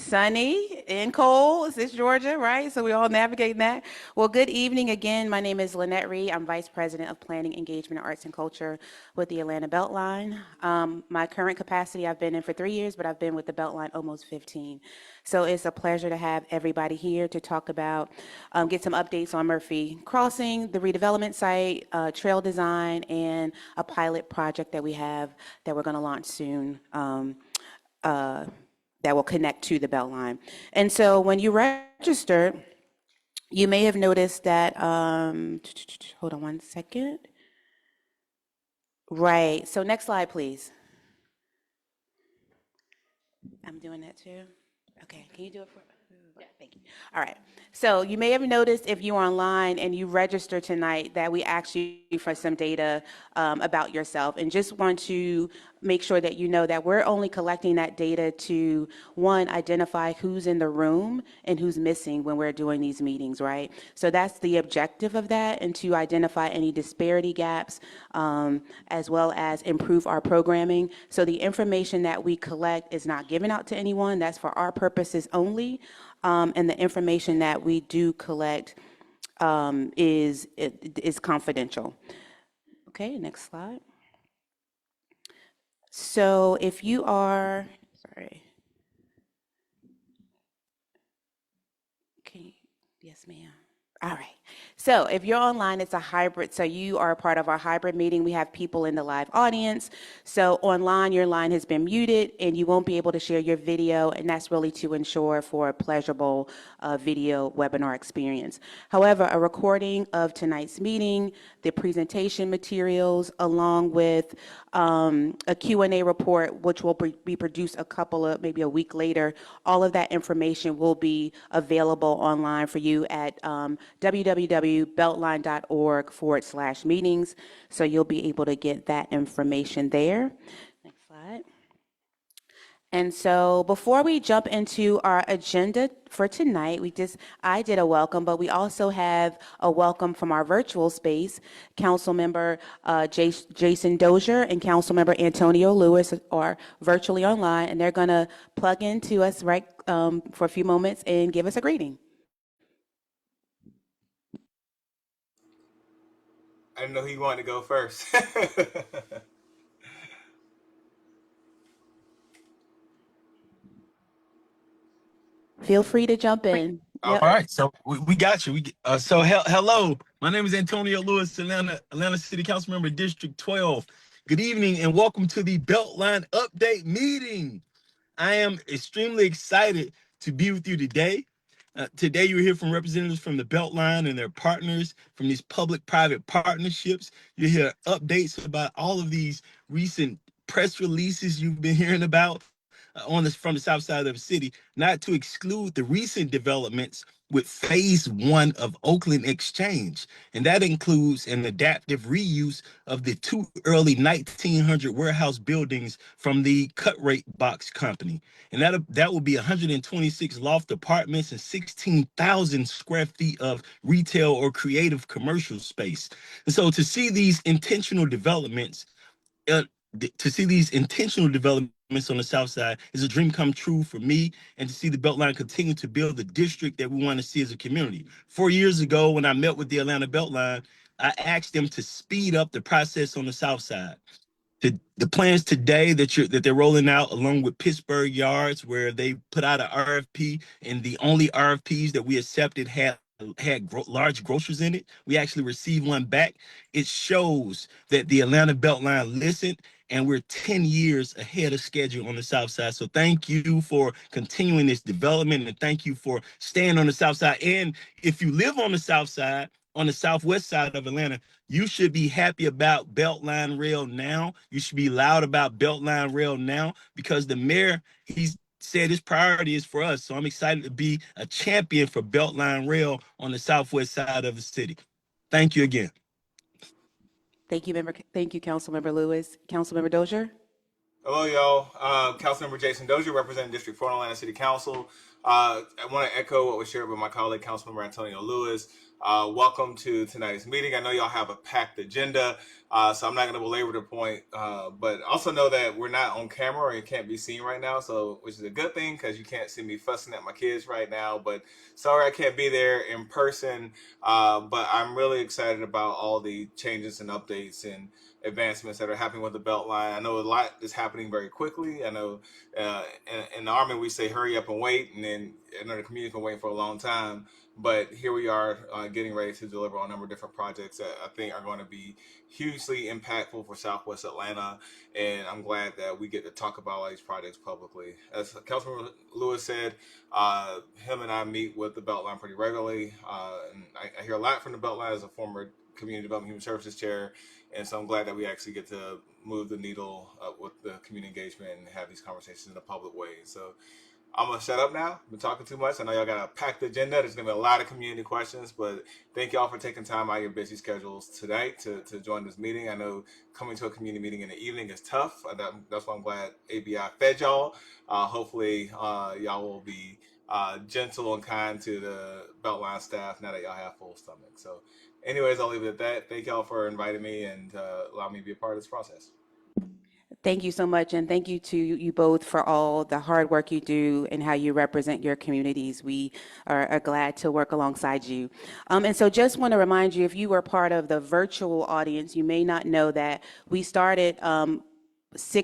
sunny and cold. It's Georgia, right? So we all navigate that. Well, good evening again. My name is Lynette Reed. I'm Vice President of Planning, Engagement, and Arts and Culture with the Atlanta Beltline. My current capacity, I've been in for 3 years, but I've been with the Beltline almost 15. So it's a pleasure to have everybody here to talk about, get some updates on Murphy Crossing, the redevelopment site, trail design, and a pilot project that we have that we're going to launch soon. Uh, that will connect to the Beltline. And so when you register, you may have noticed that, hold on one second. Right, so next slide, please. I'm doing that too. Okay, can you do it for? Yeah, thank you. All right. So you may have noticed if you're online and you register tonight that we asked you for some data about yourself, and just want to make sure that you know that we're only collecting that data to, one, identify who's in the room and who's missing when we're doing these meetings, right? So that's the objective of that, and to identify any disparity gaps, as well as improve our programming. So the information that we collect is not given out to anyone. That's for our purposes only. And the information that we do collect is confidential. Okay, next slide. So if you are, sorry. Okay, yes, ma'am. All right. So if you're online, it's a hybrid. So you are a part of our hybrid meeting. We have people in the live audience. So online, your line has been muted and you won't be able to share your video. And that's really to ensure for a pleasurable video webinar experience. However, a recording of tonight's meeting, the presentation materials, along with a Q&A report, which will be produced maybe a week later, all of that information will be available online for you at www.beltline.org/meetings. So you'll be able to get that information there. Next slide. And so before we jump into our agenda for tonight, I did a welcome, but we also have a welcome from our virtual space. Councilmember Jason Dozier and Councilmember Antonio Lewis are virtually online, and they're going to plug into us for a few moments and give us a greeting. I didn't know he wanted to go first. Feel free to jump in. Yep. All right, so we got you. Hello, my name is Antonio Lewis, Atlanta City Council Member, District 12. Good evening and welcome to the Beltline Update Meeting. I am extremely excited to be with you today. Today you'll hear from representatives from the Beltline and their partners from these public-private partnerships. You'll hear updates about all of these recent press releases you've been hearing about from the south side of the city, not to exclude the recent developments with phase 1 of Oakland Exchange. And that includes an adaptive reuse of the 2 early 1900 warehouse buildings from the Cut Rate Box Company. And that will be 126 loft apartments and 16,000 square feet of retail or creative commercial space. And so to see these intentional developments, on the south side is a dream come true for me, and to see the Beltline continue to build the district that we want to see as a community. 4 years ago, when I met with the Atlanta Beltline, I asked them to speed up the process on the south side. The plans today that they're rolling out, along with Pittsburgh Yards, where they put out an RFP, and the only RFPs that we accepted had large grocers in it. We actually received one back. It shows that the Atlanta Beltline listened, and we're 10 years ahead of schedule on the south side. So thank you for continuing this development, and thank you for staying on the south side. And if you live on the south side, on the southwest side of Atlanta, you should be happy about Beltline Rail now. You should be loud about Beltline Rail now, because the mayor, he's said his priority is for us. So I'm excited to be a champion for Beltline Rail on the southwest side of the city. Thank you again. Thank you, Councilmember Lewis. Councilmember Dozier? Hello, y'all. Councilmember Jason Dozier, representing District 4 in Atlanta City Council. I want to echo what was shared by my colleague, Councilmember Antonio Lewis. Welcome to tonight's meeting. I know y'all have a packed agenda, so I'm not going to belabor the point, but also know that we're not on camera and can't be seen right now, so which is a good thing because you can't see me fussing at my kids right now. But sorry I can't be there in person, but I'm really excited about all the changes and updates and advancements that are happening with the Beltline. I know a lot is happening very quickly. I know in the Army we say hurry up and wait, and then I know the community's been waiting for a long time. But here we are getting ready to deliver on a number of different projects that I think are going to be hugely impactful for Southwest Atlanta. And I'm glad that we get to talk about all these projects publicly. As Councilman Lewis said, him and I meet with the Beltline pretty regularly. And I hear a lot from the Beltline as a former Community Development Human Services Chair. And so I'm glad that we actually get to move the needle with the community engagement and have these conversations in a public way. So I'm going to shut up now. I've been talking too much. I know y'all got a packed agenda. There's going to be a lot of community questions, but thank y'all for taking time out of your busy schedules tonight to join this meeting. I know coming to a community meeting in the evening is tough. That's why I'm glad ABI fed y'all. Hopefully y'all will be gentle and kind to the Beltline staff now that y'all have full stomach. So anyways, I'll leave it at that. Thank y'all for inviting me and allowing me to be a part of this process. Thank you so much, and thank you to you both for all the hard work you do and how you represent your communities. We are glad to work alongside you. And so just want to remind you, if you were part of the virtual audience, you may not know that we started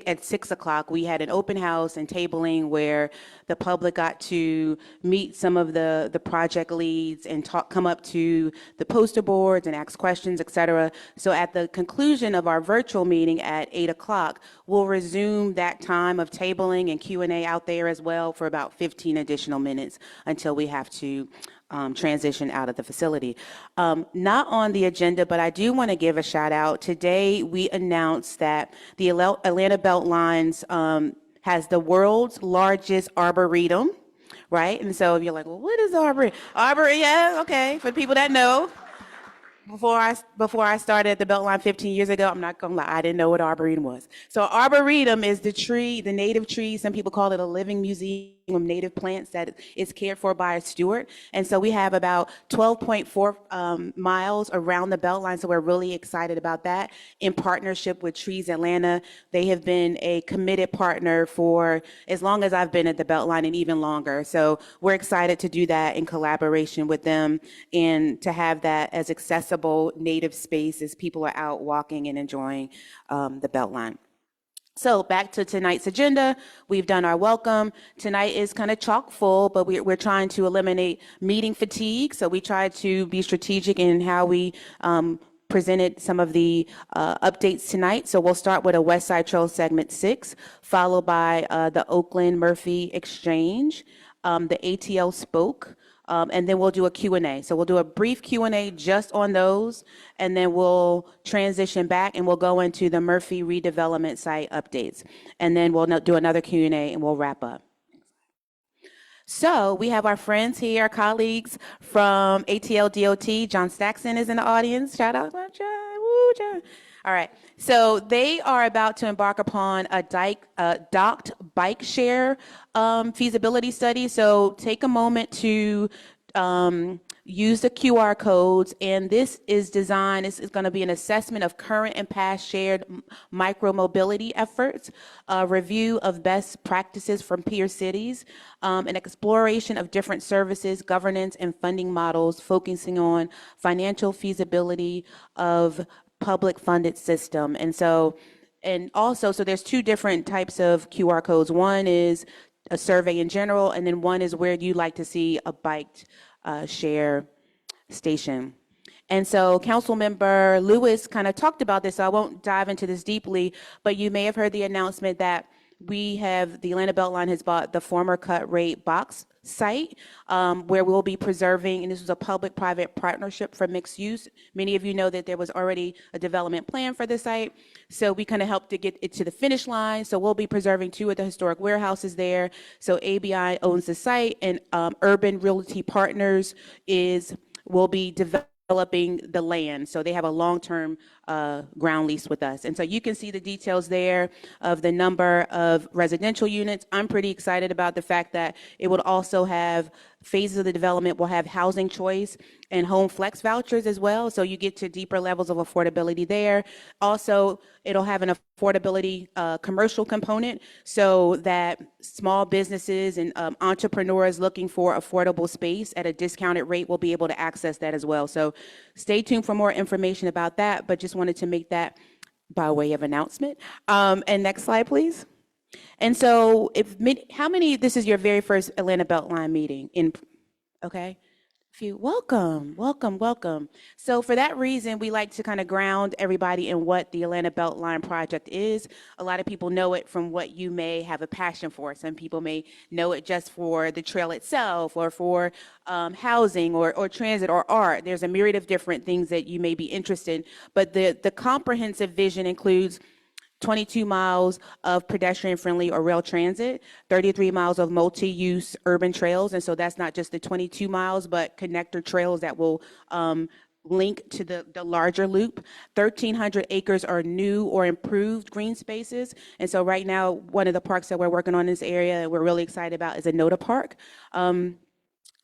at 6 o'clock, we had an open house and tabling where the public got to meet some of the project leads and come up to the poster boards and ask questions, et cetera. So at the conclusion of our virtual meeting at 8 o'clock, we'll resume that time of tabling and Q&A out there as well for about 15 additional minutes until we have to transition out of the facility. Not on the agenda, but I do want to give a shout out. Today, we announced that the Atlanta Beltlines has the world's largest arboretum, right? And so if you're like, well, what is arboretum? Yeah, okay, for people that know. Before I started at the Beltline 15 years ago, I'm not gonna lie, I didn't know what arboretum was. So arboretum is the tree, the native tree. Some people call it a living museum of native plants that is cared for by a steward. And so we have about 12.4 miles around the Beltline. So we're really excited about that in partnership with Trees Atlanta. They have been a committed partner for as long as I've been at the Beltline and even longer. So we're excited to do that in collaboration with them and to have that as accessible native space as people are out walking and enjoying the Beltline. So back to tonight's agenda. We've done our welcome. Tonight is kind of chock full, but we're trying to eliminate meeting fatigue. So we try to be strategic in how we presented some of the updates tonight. So we'll start with a Westside Trail segment 6, followed by the Oakland Murphy Exchange, the ATL Spoke, and then we'll do a Q&A. So we'll do a brief Q&A just on those, and then we'll transition back and we'll go into the Murphy redevelopment site updates. And then we'll do another Q&A and we'll wrap up. So we have our friends here, our colleagues from ATL DOT. John Stackson is in the audience. Shout out, John. Woo, John. All right. So they are about to embark upon a docked bike share feasibility study. So take a moment to use the QR codes, and this is designed, this is going to be an assessment of current and past shared micro-mobility efforts, a review of best practices from peer cities, an exploration of different services, governance, and funding models, focusing on financial feasibility of public funded system. And also, so there's two different types of QR codes. One is a survey in general, and then one is where you like to see a bike share station. And so Councilmember Lewis kind of talked about this, so I won't dive into this deeply, but you may have heard the announcement that the Atlanta Beltline has bought the former cut rate box site where we'll be preserving, and this was a public-private partnership for mixed use. Many of you know that there was already a development plan for the site, so we kind of helped to get it to the finish line. So we'll be preserving 2 of the historic warehouses there. So ABI owns the site, and Urban Realty Partners will be developing the land. So they have a long-term ground lease with us. And so you can see the details there of the number of residential units. I'm pretty excited about the fact that it would also have phases of the development will have housing choice and home flex vouchers as well. So you get to deeper levels of affordability there. Also, it'll have an affordability commercial component so that small businesses and entrepreneurs looking for affordable space at a discounted rate will be able to access that as well. So stay tuned for more information about that, but just wanted to make that by way of announcement. And next slide, please. And so how many, this is your very first Atlanta Beltline meeting okay? Welcome. So for that reason, we like to kind of ground everybody in what the Atlanta Beltline project is. A lot of people know it from what you may have a passion for. Some people may know it just for the trail itself or for housing or transit or art. There's a myriad of different things that you may be interested in, but the comprehensive vision includes 22 miles of pedestrian-friendly or rail transit, 33 miles of multi-use urban trails, and so that's not just the 22 miles, but connector trails that will link to the larger loop. 1,300 acres are new or improved green spaces, and so right now, one of the parks that we're working on in this area and we're really excited about is Anoda Park.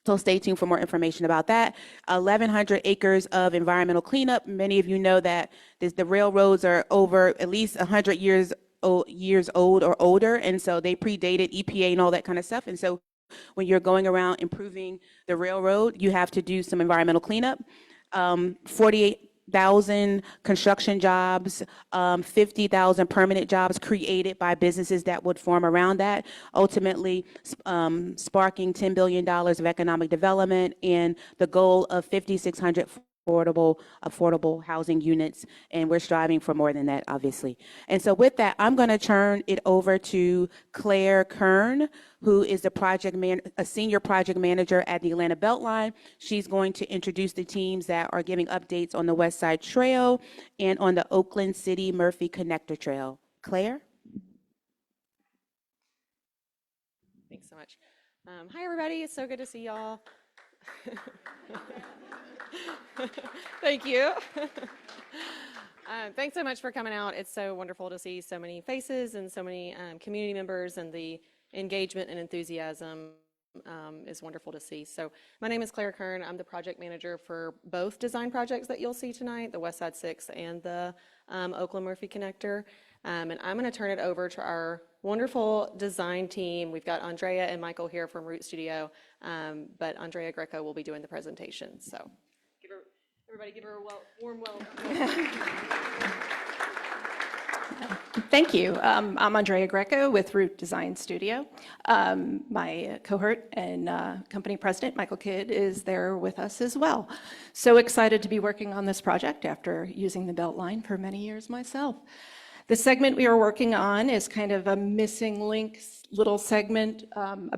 So stay tuned for more information about that. 1,100 acres of environmental cleanup. Many of you know that the railroads are over at least 100 years old or older, and so they predated EPA and all that kind of stuff. And so when you're going around improving the railroad, you have to do some environmental cleanup. 48,000 construction jobs, 50,000 permanent jobs created by businesses that would form around that, ultimately sparking $10 billion of economic development and the goal of 5,600 affordable housing units, and we're striving for more than that, obviously. And so with that, I'm going to turn it over to Claire Kern, who is a senior project manager at the Atlanta Beltline. She's going to introduce the teams that are giving updates on the Westside Trail and on the Oakland City Murphy Connector Trail. Claire? Thanks so much. Hi, everybody. It's so good to see y'all. Thank you. Thanks so much for coming out. It's so wonderful to see so many faces and so many community members, and the engagement and enthusiasm is wonderful to see. So my name is Claire Kern. I'm the project manager for both design projects that you'll see tonight, the Westside 6 and the Oakland Murphy Connector. And I'm going to turn it over to our wonderful design team. We've got Andrea and Michael here from Root Studio, but Andrea Greco will be doing the presentation. So everybody give her a warm welcome. Thank you. I'm Andrea Greco with Root Design Studio. My cohort and company president, Michael Kidd, is there with us as well. So excited to be working on this project after using the Beltline for many years myself. The segment we are working on is kind of a missing link little segment.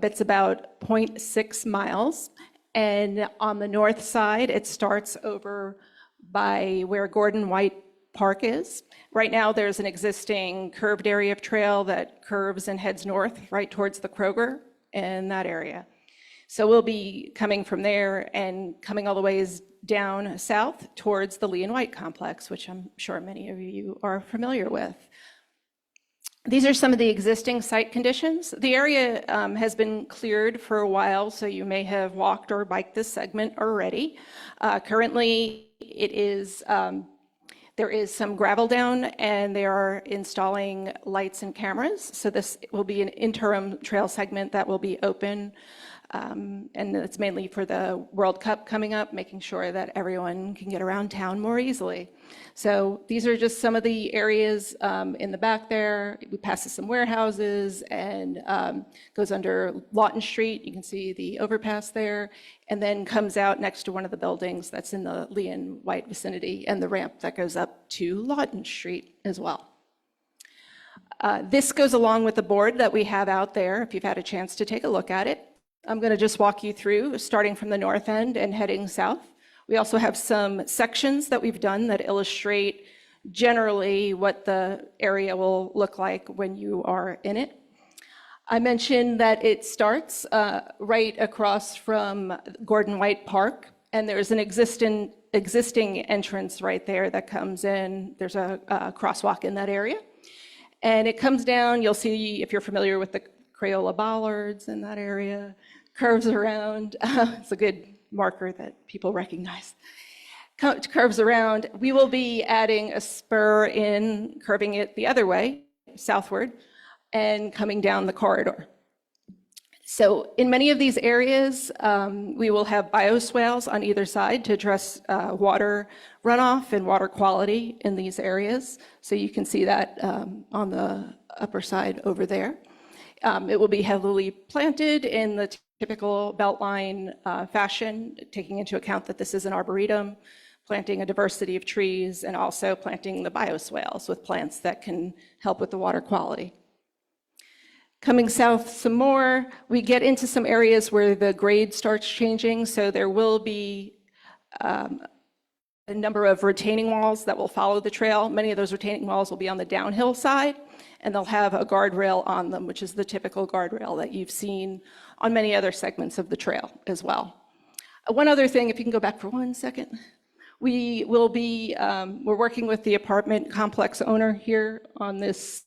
It's about 0.6 miles. And on the north side, it starts over by where Gordon White Park is. Right now, there's an existing curved area of trail that curves and heads north right towards the Kroger in that area. So we'll be coming from there and coming all the ways down south towards the Lee and White complex, which I'm sure many of you are familiar with. These are some of the existing site conditions. The area has been cleared for a while, so you may have walked or biked this segment already. Currently, it is there is some gravel down, and they are installing lights and cameras. So this will be an interim trail segment that will be open, and it's mainly for the World Cup coming up, making sure that everyone can get around town more easily. So these are just some of the areas in the back there. We pass some warehouses and goes under Lawton Street. You can see the overpass there, and then comes out next to one of the buildings that's in the Lee and White vicinity, and the ramp that goes up to Lawton Street as well. This goes along with the board that we have out there, if you've had a chance to take a look at it. I'm going to just walk you through, starting from the north end and heading south. We also have some sections that we've done that illustrate generally what the area will look like when you are in it. I mentioned that it starts right across from Gordon White Park, and there's an existing entrance right there that comes in. There's a crosswalk in that area. And it comes down, you'll see, if you're familiar with the Crayola bollards in that area, curves around. It's a good marker that people recognize. Curves around. We will be adding a spur in, curving it the other way, southward, and coming down the corridor. So in many of these areas, we will have bioswales on either side to address water runoff and water quality in these areas. So you can see that on the upper side over there. It will be heavily planted in the typical Beltline fashion, taking into account that this is an arboretum, planting a diversity of trees, and also planting the bioswales with plants that can help with the water quality. Coming south some more, we get into some areas where the grade starts changing, so there will be a number of retaining walls that will follow the trail. Many of those retaining walls will be on the downhill side, and they'll have a guardrail on them, which is the typical guardrail that you've seen on many other segments of the trail as well. One other thing, if you can go back for 1 second. We will be, we're working with the apartment complex owner here on this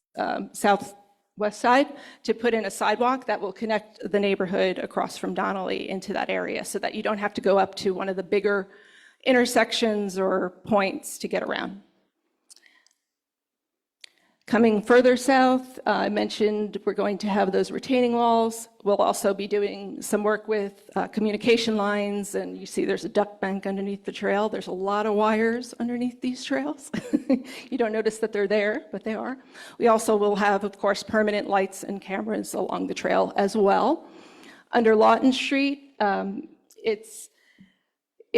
southwest side to put in a sidewalk that will connect the neighborhood across from Donnelly into that area so that you don't have to go up to one of the bigger intersections or points to get around. Coming further south, I mentioned we're going to have those retaining walls. We'll also be doing some work with communication lines, and you see there's a duck bank underneath the trail. There's a lot of wires underneath these trails. You don't notice that they're there, but they are. We also will have, of course, permanent lights and cameras along the trail as well. Under Lawton Street, it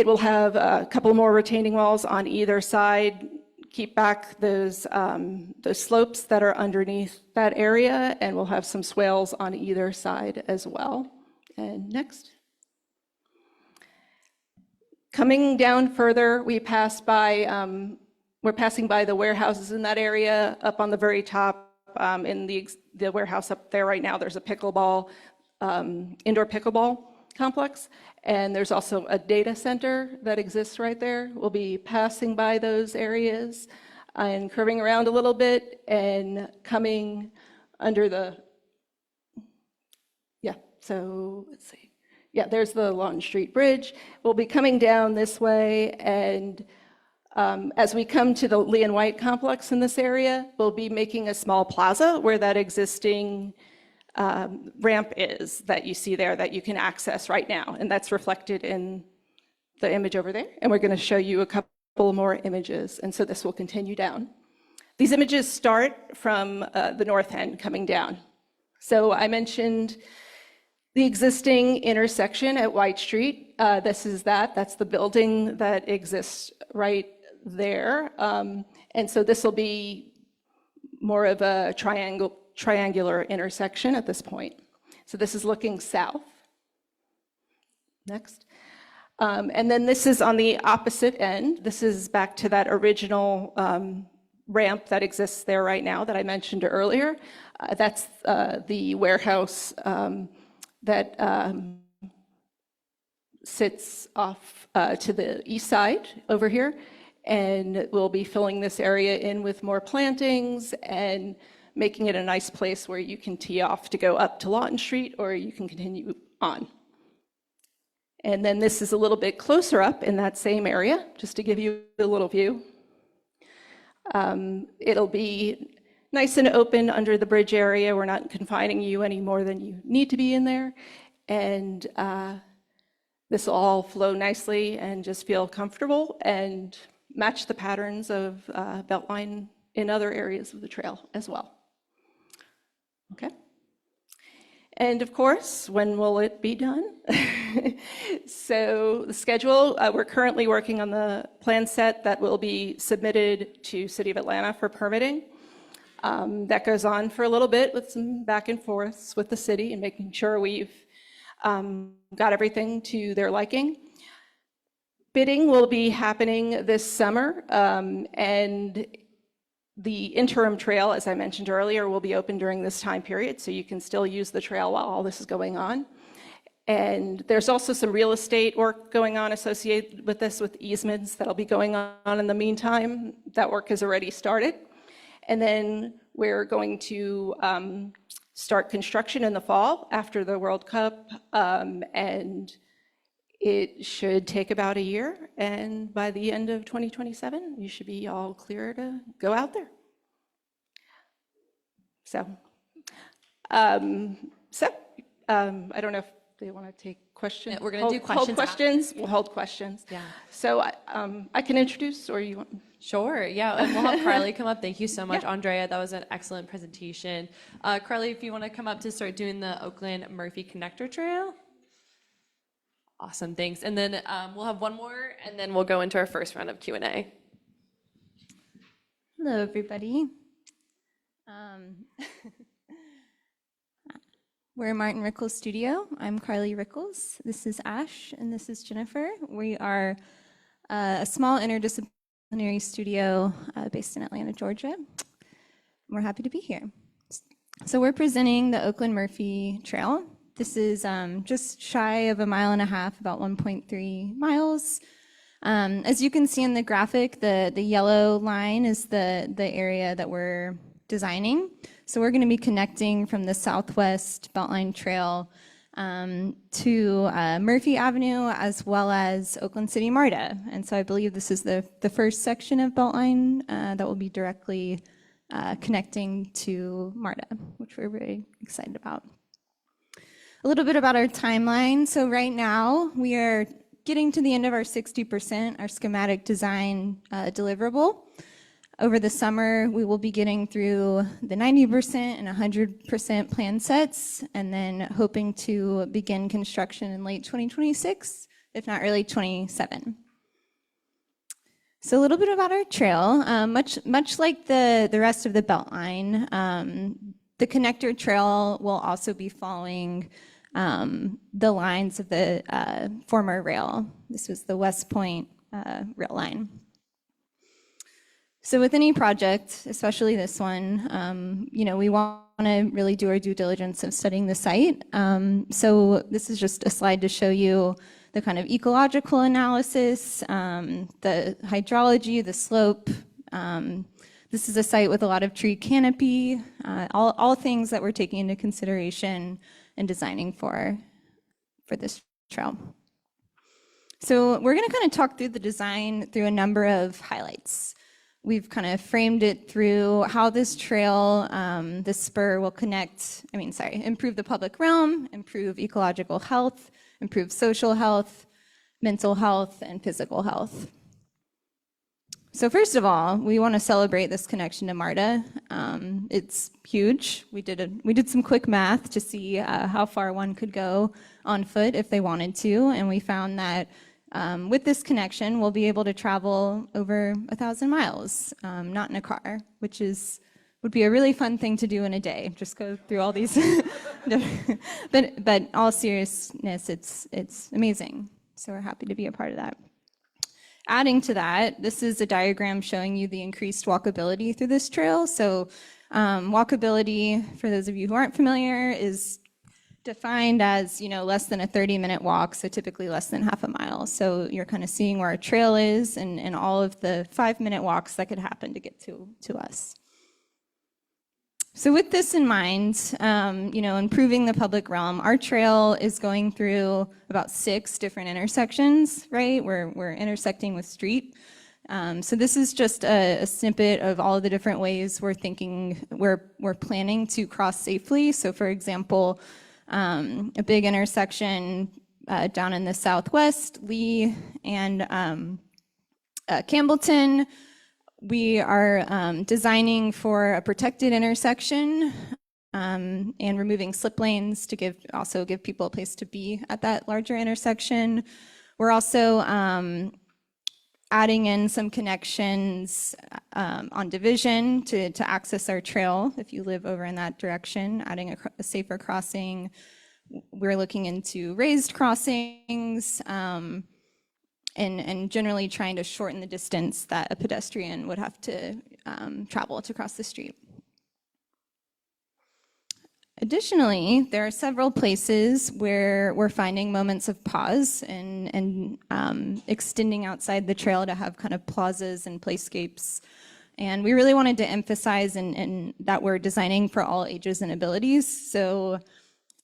will have a couple more retaining walls on either side. Keep back those slopes that are underneath that area, and we'll have some swales on either side as well. And next. Coming down further, we're passing by the warehouses in that area. Up on the very top, in the warehouse up there right now, there's a pickleball, indoor pickleball complex. And there's also a data center that exists right there. We'll be passing by those areas and curving around a little bit and coming under the, so let's see. Yeah, there's the Lawton Street Bridge. We'll be coming down this way, and as we come to the Lee and White complex in this area, we'll be making a small plaza where that existing ramp is that you see there that you can access right now, and that's reflected in the image over there. And we're going to show you a couple more images, and so this will continue down. These images start from the north end coming down. So I mentioned the existing intersection at White Street. That's the building that exists right there, and so this will be more of a triangular intersection at this point. So this is looking south. Next. And then this is on the opposite end. This is back to that original ramp that exists there right now that I mentioned earlier. That's the warehouse that sits off to the east side over here. And we'll be filling this area in with more plantings and making it a nice place where you can tee off to go up to Lawton Street, or you can continue on. And then this is a little bit closer up in that same area, just to give you a little view. It'll be nice and open under the bridge area. We're not confining you any more than you need to be in there. And this will all flow nicely and just feel comfortable and match the patterns of Beltline in other areas of the trail as well. Okay. And of course, when will it be done? So the schedule, we're currently working on the plan set that will be submitted to City of Atlanta for permitting. That goes on for a little bit with some back and forths with the city and making sure we've got everything to their liking. Bidding will be happening this summer, and the interim trail, as I mentioned earlier, will be open during this time period, so you can still use the trail while all this is going on. And there's also some real estate work going on associated with this, with easements that'll be going on in the meantime. That work has already started. And then we're going to start construction in the fall after the World Cup, and it should take about a year. And by the end of 2027, you should be all clear to go out there. So, I don't know if they want to take questions. Yeah, we're gonna do questions Hold questions. We'll hold questions. Yeah. So I can introduce, or you want? Sure, yeah, and we'll have Carly come up. Thank you so much, Yeah. Andrea. That was an excellent presentation. Carly, if you want to come up to start doing the Oakland Murphy Connector Trail. Awesome, thanks. And then we'll have one more, and then we'll go into our first round of Q&A. Hello, everybody. We're Martin Rickles Studio. I'm Carly Rickles. This is Ash, and this is Jennifer. We are a small interdisciplinary studio based in Atlanta, Georgia. We're happy to be here. So we're presenting the Oakland Murphy Trail. This is just shy of 1.5 miles, about 1.3 miles. As you can see in the graphic, the yellow line is the area that we're designing. So we're going to be connecting from the Southwest Beltline Trail to Murphy Avenue, as well as Oakland City MARTA. And so I believe this is the first section of Beltline that will be directly connecting to MARTA, which we're very excited about. A little bit about our timeline. So right now we are getting to the end of our 60%, our schematic design deliverable. Over the summer, we will be getting through the 90% and 100% plan sets, and then hoping to begin construction in late 2026, if not early 27. So a little bit about our trail. Much like the rest of the Beltline, the connector trail will also be following the lines of the former rail. This was the West Point rail line. So with any project, especially this one, we want to really do our due diligence of studying the site. So this is just a slide to show you the kind of ecological analysis, the hydrology, the slope. This is a site with a lot of tree canopy, all things that we're taking into consideration and designing for this trail. So we're going to kind of talk through the design through a number of highlights. We've kind of framed it through how this trail, this spur will improve the public realm, improve ecological health, improve social health, mental health, and physical health. So first of all, we want to celebrate this connection to MARTA. It's huge. We did some quick math to see how far one could go on foot if they wanted to, and we found that with this connection, we'll be able to travel over 1,000 miles, not in a car, which would be a really fun thing to do in a day. Just go through all these, but all seriousness, it's amazing. So we're happy to be a part of that. Adding to that, this is a diagram showing you the increased walkability through this trail. So walkability, for those of you who aren't familiar, is defined as less than a 30-minute walk, so typically less than half a mile. So you're kind of seeing where our trail is and all of the 5-minute walks that could happen to get to us. So with this in mind, improving the public realm, our trail is going through about 6 different intersections, right? We're intersecting with street. So this is just a snippet of all of the different ways we're planning to cross safely. So for example, a big intersection down in the Southwest, Lee and Campbellton. We are designing for a protected intersection and removing slip lanes to also give people a place to be at that larger intersection. We're also adding in some connections on Division to access our trail if you live over in that direction, adding a safer crossing. We're looking into raised crossings and generally trying to shorten the distance that a pedestrian would have to travel to cross the street. Additionally, there are several places where we're finding moments of pause and extending outside the trail to have kind of plazas and playscapes. And we really wanted to emphasize in that we're designing for all ages and abilities. So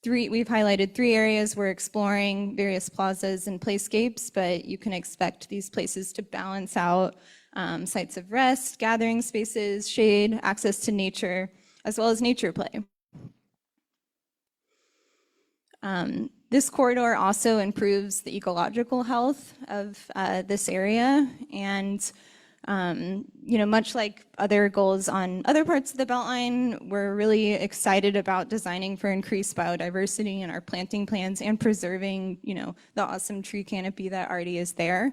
we've highlighted 3 areas we're exploring, various plazas and playscapes, but you can expect these places to balance out sites of rest, gathering spaces, shade, access to nature, as well as nature play. This corridor also improves the ecological health of this area, and much like other goals on other parts of the Beltline, we're really excited about designing for increased biodiversity in our planting plans and preserving, the awesome tree canopy that already is there.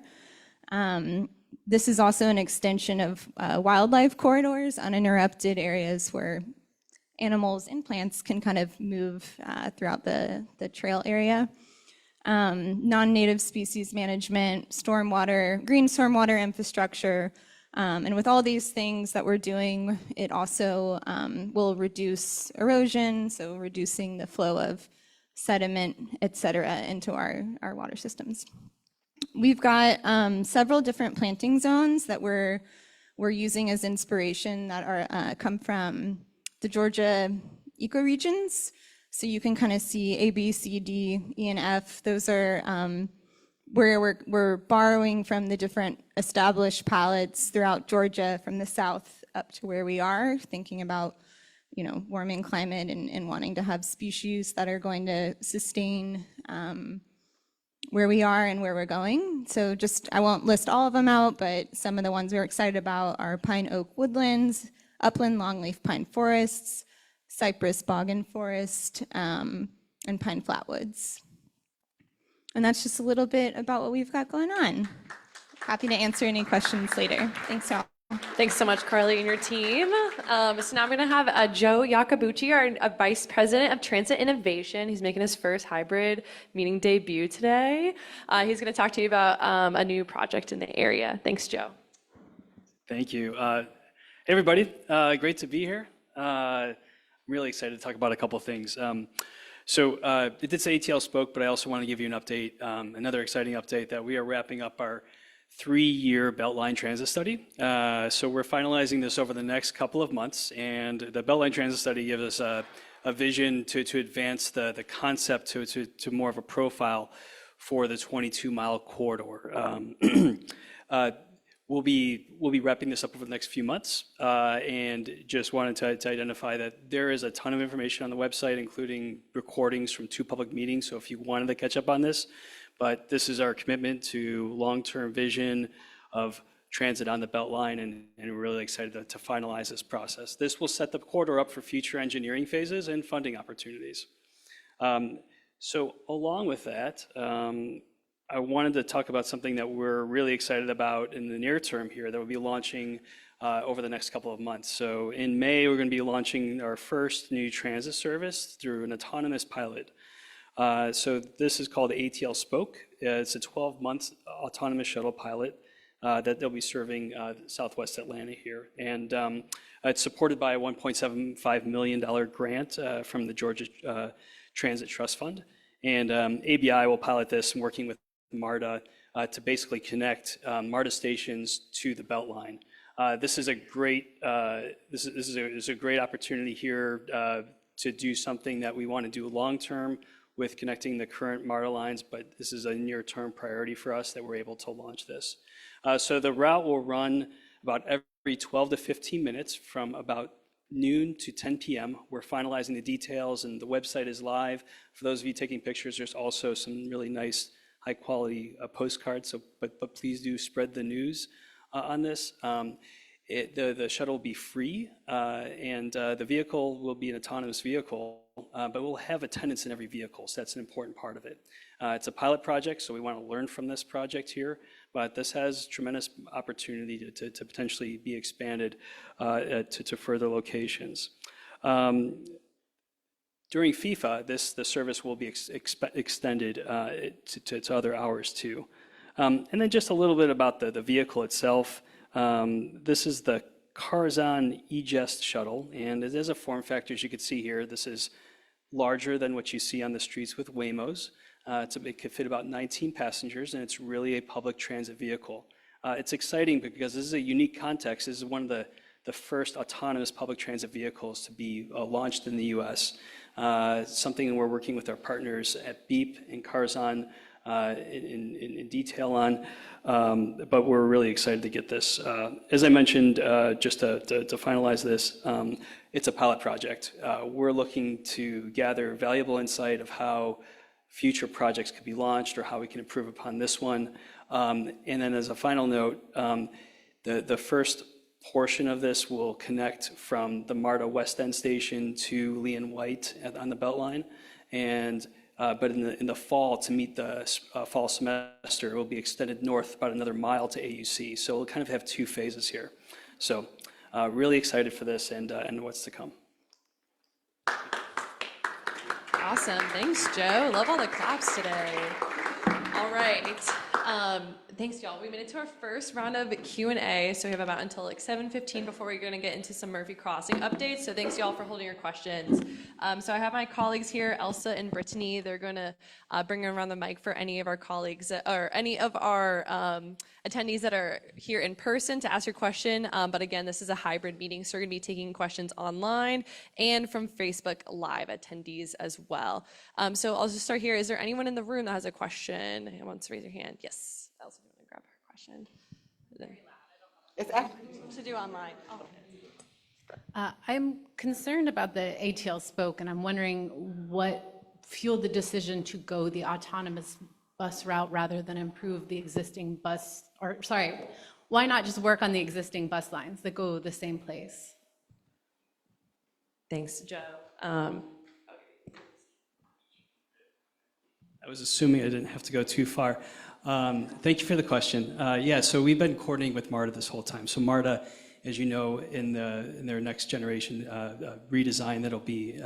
This is also an extension of wildlife corridors, uninterrupted areas where animals and plants can kind of move throughout the trail area. Non-native species management, green stormwater infrastructure, and with all these things that we're doing, it also will reduce erosion, so reducing the flow of sediment, et cetera, into our water systems. We've got several different planting zones that we're using as inspiration that are come from the Georgia ecoregions. So you can kind of see A, B, C, D, E, and F. Those are where we're borrowing from the different established palettes throughout Georgia from the south up to where we are, thinking about, warming climate and wanting to have species that are going to sustain where we are and where we're going. So I won't list all of them out, but some of the ones we're excited about are pine oak woodlands, upland longleaf pine forests, cypress boggan forest, and pine flatwoods. And that's just a little bit about what we've got going on. Happy to answer any questions later. Thanks, y'all. Thanks so much, Carly, and your team. So now I'm going to have Joe Yakabuchi, our Vice President of Transit Innovation. He's making his first hybrid meeting debut today. He's going to talk to you about a new project in the area. Thanks, Joe. Thank you. Hey, everybody. Great to be here. I'm really excited to talk about a couple of things. It did say ATL Spoke, but I also want to give you an update, another exciting update that we are wrapping up our 3-year Beltline Transit Study. So we're finalizing this over the next couple of months, and the Beltline Transit Study gives us a vision to advance the concept to more of a profile for the 22-mile corridor. We'll be wrapping this up over the next few months, and just wanted to identify that there is a ton of information on the website, including recordings from 2 public meetings. So if you wanted to catch up on this, but this is our commitment to long-term vision of transit on the Beltline, and we're really excited to finalize this process. This will set the corridor up for future engineering phases and funding opportunities. So along with that, I wanted to talk about something that we're really excited about in the near term here that will be launching over the next couple of months. So in May, we're going to be launching our first new transit service through an autonomous pilot. So this is called ATL Spoke. It's a 12-month autonomous shuttle pilot that they'll be serving Southwest Atlanta here. And it's supported by a $1.75 million grant from the Georgia Transit Trust Fund. And ABI will pilot this and working with MARTA to basically connect MARTA stations to the Beltline. This is a great opportunity here to do something that we want to do long-term with connecting the current MARTA lines, but this is a near-term priority for us that we're able to launch this. So the route will run about every 12 to 15 minutes from about noon to 10 p.m. We're finalizing the details and the website is live. For those of you taking pictures, there's also some really nice high-quality postcards, but please do spread the news on this. The shuttle will be free, and the vehicle will be an autonomous vehicle, but we'll have attendants in every vehicle, so that's an important part of it. It's a pilot project, so we want to learn from this project here, but this has tremendous opportunity to potentially be expanded to further locations. During FIFA, the service will be extended to other hours too. And then just a little bit about the vehicle itself. This is the Carzon eGest shuttle, and it is a form factor, as you can see here. This is larger than what you see on the streets with Waymos. It could fit about 19 passengers, and it's really a public transit vehicle. It's exciting because this is a unique context. This is one of the first autonomous public transit vehicles to be launched in the US. Something we're working with our partners at Beep and Carzon in detail on, but we're really excited to get this. As I mentioned, just to finalize this, it's a pilot project. We're looking to gather valuable insight of how future projects could be launched or how we can improve upon this one. And then as a final note, the first portion of this will connect from the MARTA West End station to Lee and White on the Beltline. And but in the fall, to meet the fall semester, it will be extended north about another mile to AUC. So we'll kind of have two phases here. So really excited for this and what's to come. Awesome. Thanks, Joe. Love all the claps today. All right. Thanks, y'all. We made it to our first round of Q&A, so we have about until like 7:15 before we're going to get into some Murphy Crossing updates. So thanks, y'all, for holding your questions. So I have my colleagues here, Elsa and Brittany. They're going to bring around the mic for any of our colleagues or any of our attendees that are here in person to ask your question. But again, this is a hybrid meeting, so we're going to be taking questions online and from Facebook Live attendees as well. So I'll just start here. Is there anyone in the room that has a question and wants to raise your hand? Yes. Elsa, you want to grab her question? It's actually To do online. Oh. I'm concerned about the ATL Spoke, and I'm wondering what fueled the decision to go the autonomous bus route rather than improve the existing bus, or sorry, why not just work on the existing bus lines that go the same place? Thanks, Joe. I was assuming I didn't have to go too far. Thank you for the question. Yeah, so we've been coordinating with MARTA this whole time. So MARTA, as you know, in their next generation redesign that'll be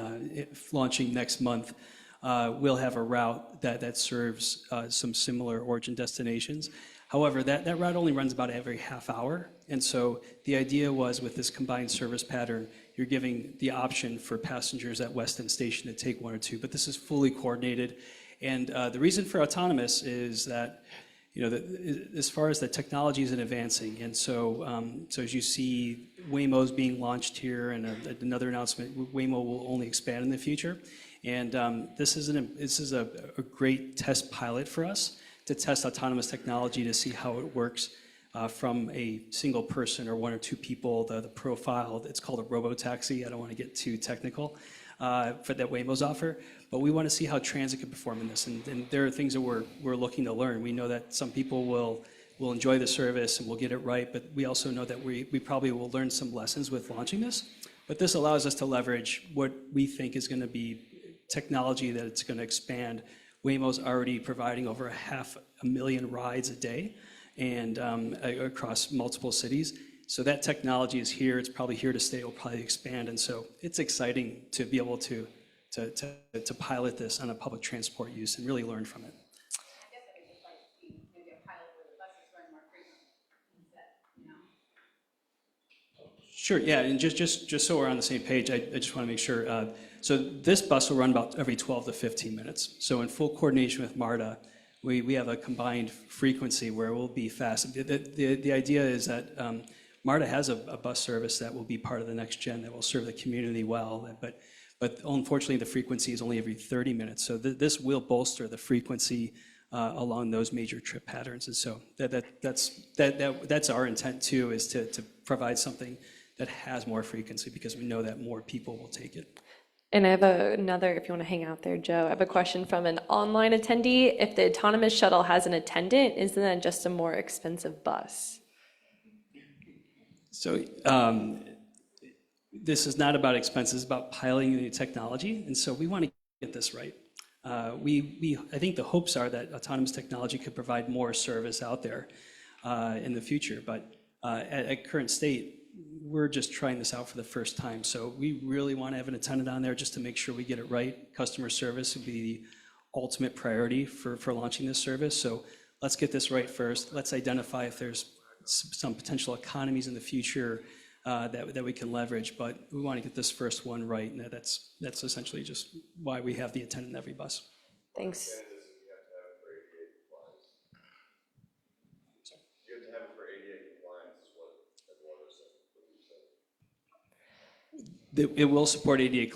launching next month, will have a route that serves some similar origin destinations. However, that route only runs about every half hour. And so the idea was with this combined service pattern, you're giving the option for passengers at West End Station to take one or two, but this is fully coordinated. And the reason for autonomous is that, as far as the technology isn't advancing, and so as you see Waymos being launched here, and another announcement, Waymo will only expand in the future. And this is a great test pilot for us to test autonomous technology to see how it works from a single person or one or two people. The profile, it's called a robo-taxi. I don't want to get too technical for that Waymos offer. But we want to see how transit can perform in this, and there are things that we're looking to learn. We know that some people will enjoy the service and will get it right, but we also know that we probably will learn some lessons with launching this. But this allows us to leverage what we think is going to be technology that it's going to expand. Waymo's already providing over 500,000 rides a day, and across multiple cities. So that technology is here. It's probably here to stay. It'll probably expand, and so it's exciting to be able to pilot this on a public transport use and really learn from it. Sure, yeah, and just so we're on the same page, I just want to make sure. So this bus will run about every 12 to 15 minutes. So in full coordination with MARTA, we have a combined frequency where it will be fast. The idea is that MARTA has a bus service that will be part of the next gen that will serve the community well, but unfortunately the frequency is only every 30 minutes. So this will bolster the frequency along those major trip patterns. And so that's our intent too, is to provide something that has more frequency, because we know that more people will take it. And I have another, if you want to hang out there, Joe, I have a question from an online attendee. If the autonomous shuttle has an attendant, isn't that just a more expensive bus? So this is not about expenses, it's about piloting the technology. And so we want to get this right. I think the hopes are that autonomous technology could provide more service out there in the future. But at current state, we're just trying this out for the first time. So we really want to have an attendant on there just to make sure we get it right. Customer service would be the ultimate priority for launching this service. So let's get this right first. Let's identify if there's some potential economies in the future that we can leverage, but we want to get this first one right, and that's essentially just why we have the attendant in every bus. Thanks. It will support ADA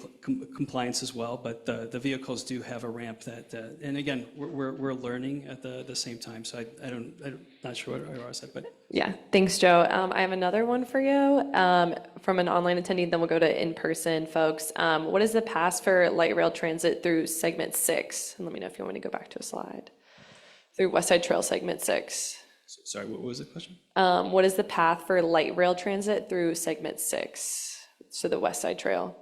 compliance as well, but the vehicles do have a ramp that, and again, we're learning at the same time, so I'm not sure what I said, but. Yeah, thanks, Joe. I have another one for you from an online attendee, then we'll go to in-person folks. What is the pass for light rail transit through segment 6? And let me know if you want me to go back to a slide. Through Westside Trail segment 6. Sorry, what was the question? What is the path for light rail transit through segment 6? So the Westside Trail.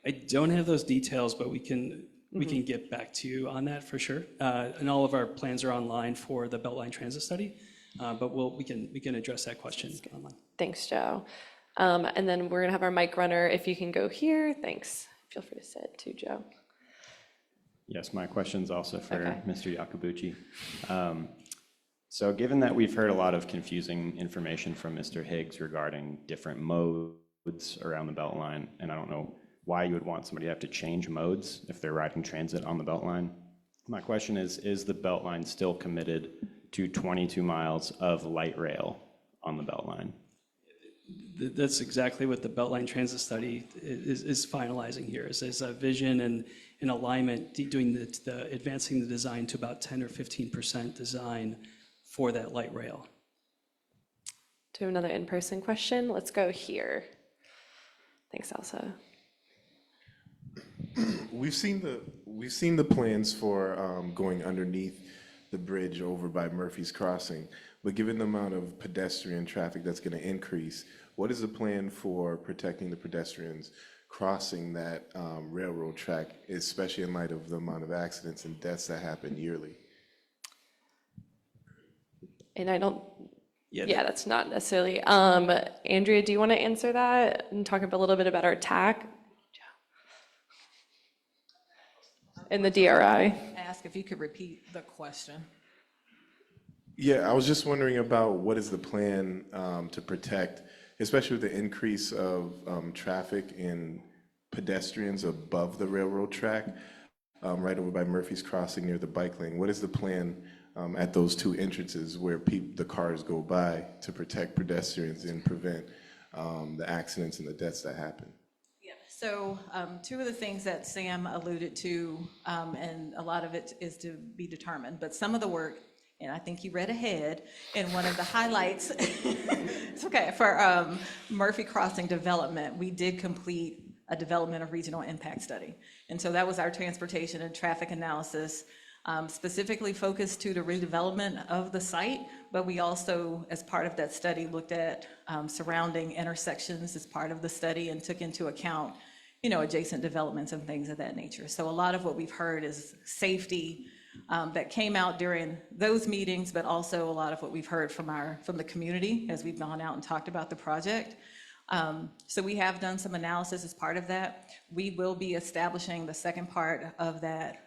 I don't have those details, but we can get back to you on that for sure. And all of our plans are online for the Beltline Transit Study, but we can address that question online. Thanks, Joe. And then we're gonna have our mic runner. If you can go here, thanks. Feel free to sit too, Joe. Yes, my question's also for Okay. Mr. Iacobucci. So given that we've heard a lot of confusing information from Mr. Higgs regarding different modes around the Beltline, and I don't know why you would want somebody to have to change modes if they're riding transit on the Beltline. My question is the Beltline still committed to 22 miles of light rail on the Beltline? That's exactly what the Beltline Transit Study is finalizing here, is a vision and alignment, doing advancing the design to about 10 or 15% design for that light rail. Do another in-person question. Let's go here. Thanks, Elsa. We've seen the plans for going underneath the bridge over by Murphy's Crossing, but given the amount of pedestrian traffic that's going to increase, what is the plan for protecting the pedestrians crossing that railroad track, especially in light of the amount of accidents and deaths that happen yearly? And I don't, yeah, that's not necessarily, Andrea, do you want to answer that and talk a little bit about our TAC? And the DRI. Ask if you could repeat the question. Yeah, I was just wondering about what is the plan to protect, especially with the increase of traffic and pedestrians above the railroad track, right over by Murphy's Crossing near the bike lane. What is the plan at those two entrances where the cars go by to protect pedestrians and prevent the accidents and the deaths that happen? Yeah, so two of the things that Sam alluded to, and a lot of it is to be determined, but some of the work, and I think you read ahead, and one of the highlights, it's okay, for Murphy Crossing development, we did complete a development of regional impact study. And so that was our transportation and traffic analysis, specifically focused to the redevelopment of the site, but we also, as part of that study, looked at surrounding intersections as part of the study and took into account, adjacent developments and things of that nature. So a lot of what we've heard is safety that came out during those meetings, but also a lot of what we've heard from the community as we've gone out and talked about the project. So we have done some analysis as part of that. We will be establishing the second part of that.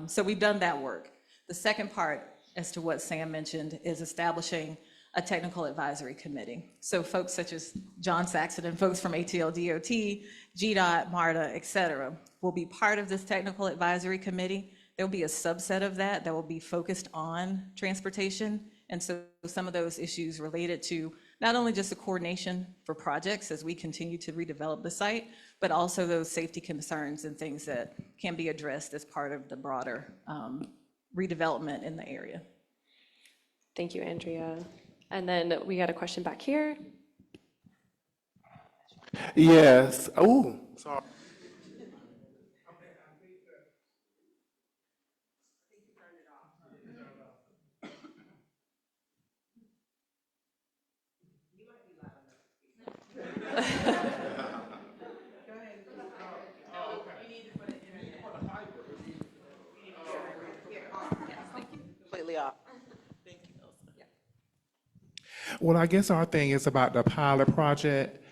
So we've done that work. The second part, as to what Sam mentioned, is establishing a technical advisory committee. So folks such as John Saxon and folks from ATL DOT, GDOT, MARTA, et cetera, will be part of this technical advisory committee. There'll be a subset of that will be focused on transportation. And so some of those issues related to not only just the coordination for projects as we continue to redevelop the site, but also those safety concerns and things that can be addressed as part of the broader redevelopment in the area. Thank you, Andrea. And then we got a question back here. Yes. Oh, sorry. Well, I guess our thing is about the pilot project,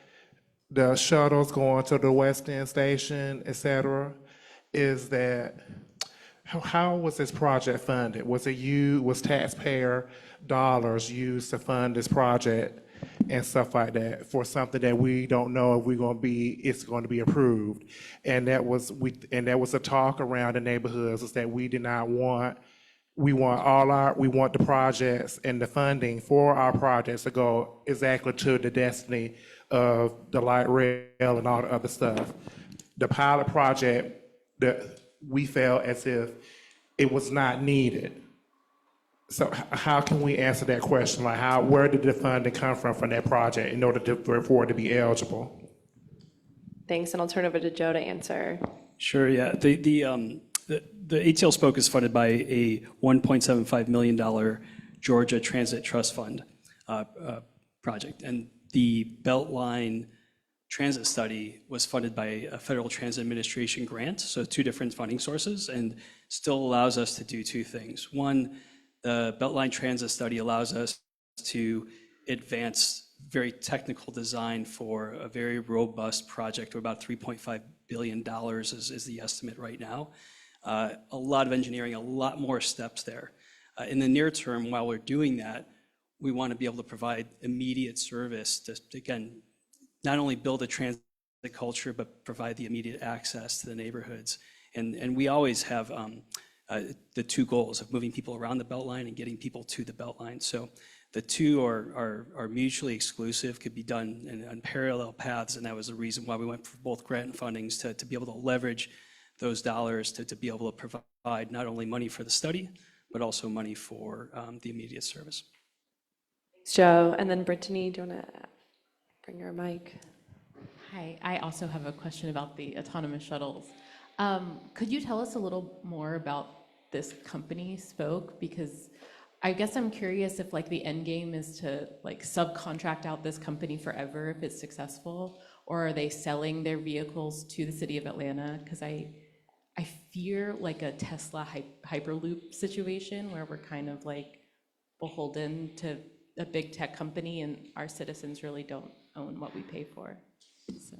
the shuttles going to the West End station, et cetera, is that how was this project funded? Was taxpayer dollars used to fund this project? and stuff like that for something that we don't know if it's going to be approved. And that was a talk around the neighborhoods, is that we did not want, we want the projects and the funding for our projects to go exactly to the destiny of the light rail and all the other stuff. The pilot project, that we felt as if it was not needed. So how can we answer that question? Like, where did the funding come from that project in order for it to be eligible? Thanks, and I'll turn over to Joe to answer. Sure, yeah. The ATL Spoke is funded by a $1.75 million Georgia Transit Trust Fund project. And the Beltline Transit Study was funded by a Federal Transit Administration grant, so two different funding sources, and still allows us to do two things. One, the Beltline Transit Study allows us to advance very technical design for a very robust project of about $3.5 billion is the estimate right now. A lot of engineering, a lot more steps there. In the near term, while we're doing that, we want to be able to provide immediate service to, again, not only build a transit culture, but provide the immediate access to the neighborhoods. And we always have the two goals of moving people around the Beltline and getting people to the Beltline. So the two are mutually exclusive, could be done on parallel paths, and that was the reason why we went for both grant and fundings to be able to leverage those dollars to be able to provide not only money for the study, but also money for the immediate service. Thanks, Joe. And then Brittany, do you want to bring your mic? Hi, I also have a question about the autonomous shuttles. Could you tell us a little more about this company, Spoke? Because I guess I'm curious if like the end game is to like subcontract out this company forever if it's successful, or are they selling their vehicles to the city of Atlanta? Because I fear like a Tesla Hyperloop situation where we're kind of like beholden to a big tech company and our citizens really don't own what we pay for. So.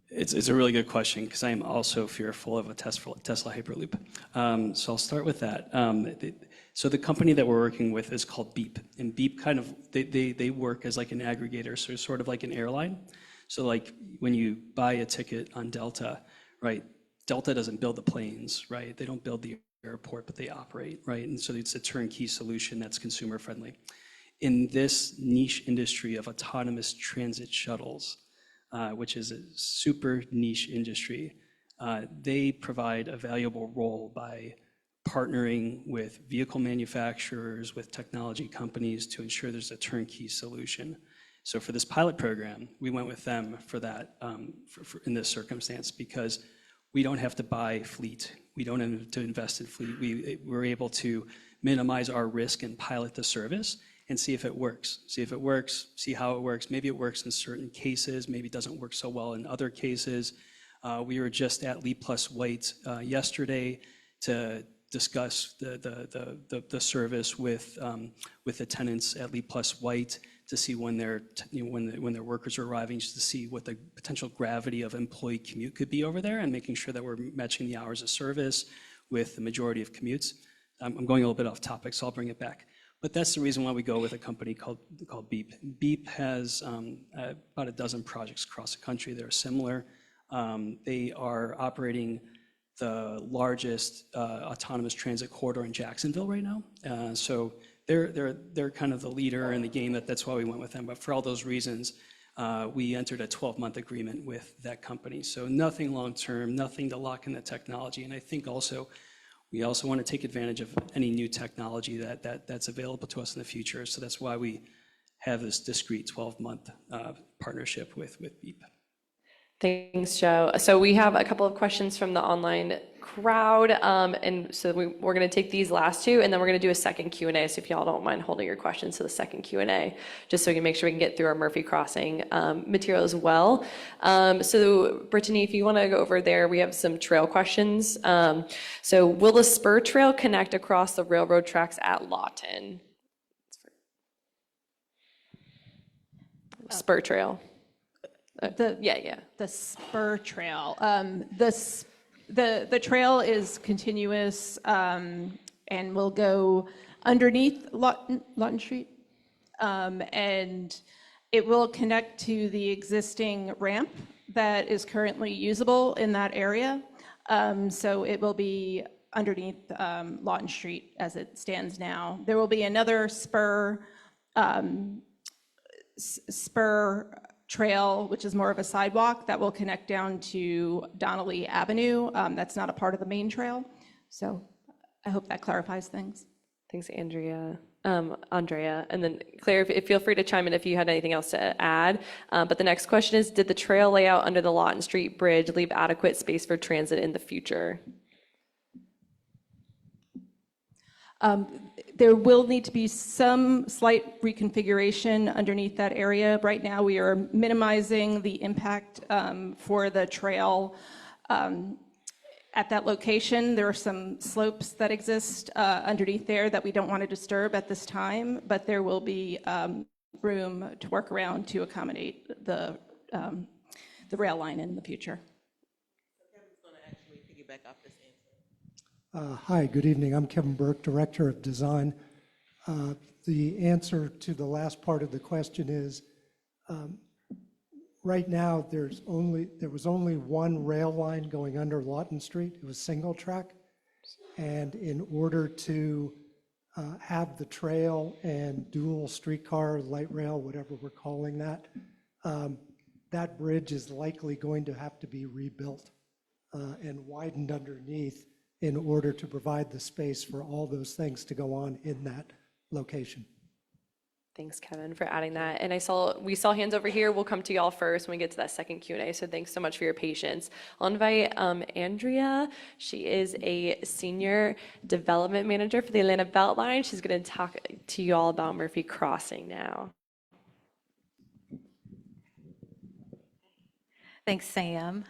It's a really good question because I am also fearful of a Tesla Hyperloop. So I'll start with that. So the company that we're working with is called Beep, and Beep kind of they work as like an aggregator, so sort of like an airline. So like when you buy a ticket on Delta, right? Delta doesn't build the planes, right? They don't build the airport, but they operate, right? And so it's a turnkey solution that's consumer friendly. In this niche industry of autonomous transit shuttles, which is a super niche industry, they provide a valuable role by partnering with vehicle manufacturers, with technology companies to ensure there's a turnkey solution. So for this pilot program, we went with them for that, in this circumstance, because we don't have to buy fleet. We don't have to invest in fleet. We're able to minimize our risk and pilot the service and see if it works. See how it works. Maybe it works in certain cases, maybe it doesn't work so well in other cases. We were just at Leap Plus White yesterday to discuss the service with the tenants at Leap Plus White to see when their workers are arriving, just to see what the potential gravity of employee commute could be over there, and making sure that we're matching the hours of service with the majority of commutes. I'm going a little bit off topic, so I'll bring it back. But that's the reason why we go with a company called Beep. Beep has about a dozen projects across the country that are similar. They are operating the largest autonomous transit corridor in Jacksonville right now. So they're kind of the leader in the game. That's why we went with them. But for all those reasons, we entered a 12-month agreement with that company. So nothing long-term, nothing to lock in the technology. And I think also, we also want to take advantage of any new technology that's available to us in the future. So that's why we have this discrete 12-month partnership with Beep. Thanks, Joe. So we have a couple of questions from the online crowd, and so we're going to take these last two, and then we're going to do a second Q&A. So if y'all don't mind holding your questions to the second Q&A, just so we can make sure we can get through our Murphy Crossing material as well. So Brittany, if you want to go over there, we have some trail questions. So will the spur trail connect across the railroad tracks at Lawton? Spur trail. The spur trail. The trail is continuous and will go underneath Lawton Street. And It will connect to the existing ramp that is currently usable in that area. So it will be underneath Lawton Street as it stands now. There will be another spur trail, which is more of a sidewalk that will connect down to Donnelly Avenue. That's not a part of the main trail. So I hope that clarifies things. Thanks, Andrea. Andrea, and then Claire, feel free to chime in if you had anything else to add. But the next question is, did the trail layout under the Lawton Street Bridge leave adequate space for transit in the future? There will need to be some slight reconfiguration underneath that area. Right now, we are minimizing the impact for the trail at that location. There are some slopes that exist underneath there that we don't want to disturb at this time, but there will be room to work around to accommodate the rail line in the future. Kevin's going to actually piggyback off this answer. Hi, good evening. I'm Kevin Burke, Director of Design. The answer to the last part of the question is, right now there was only one rail line going under Lawton Street. It was single track. And in order to have the trail and dual streetcar, light rail, whatever we're calling that, that bridge is likely going to have to be rebuilt and widened underneath in order to provide the space for all those things to go on in that location. Thanks, Kevin, for adding that. And we saw hands over here. We'll come to y'all first when we get to that second Q&A. So thanks so much for your patience. I'll invite Andrea. She is a Senior Development Manager for the Atlanta Beltline. She's going to talk to you all about Murphy Crossing now. Thanks, Sam.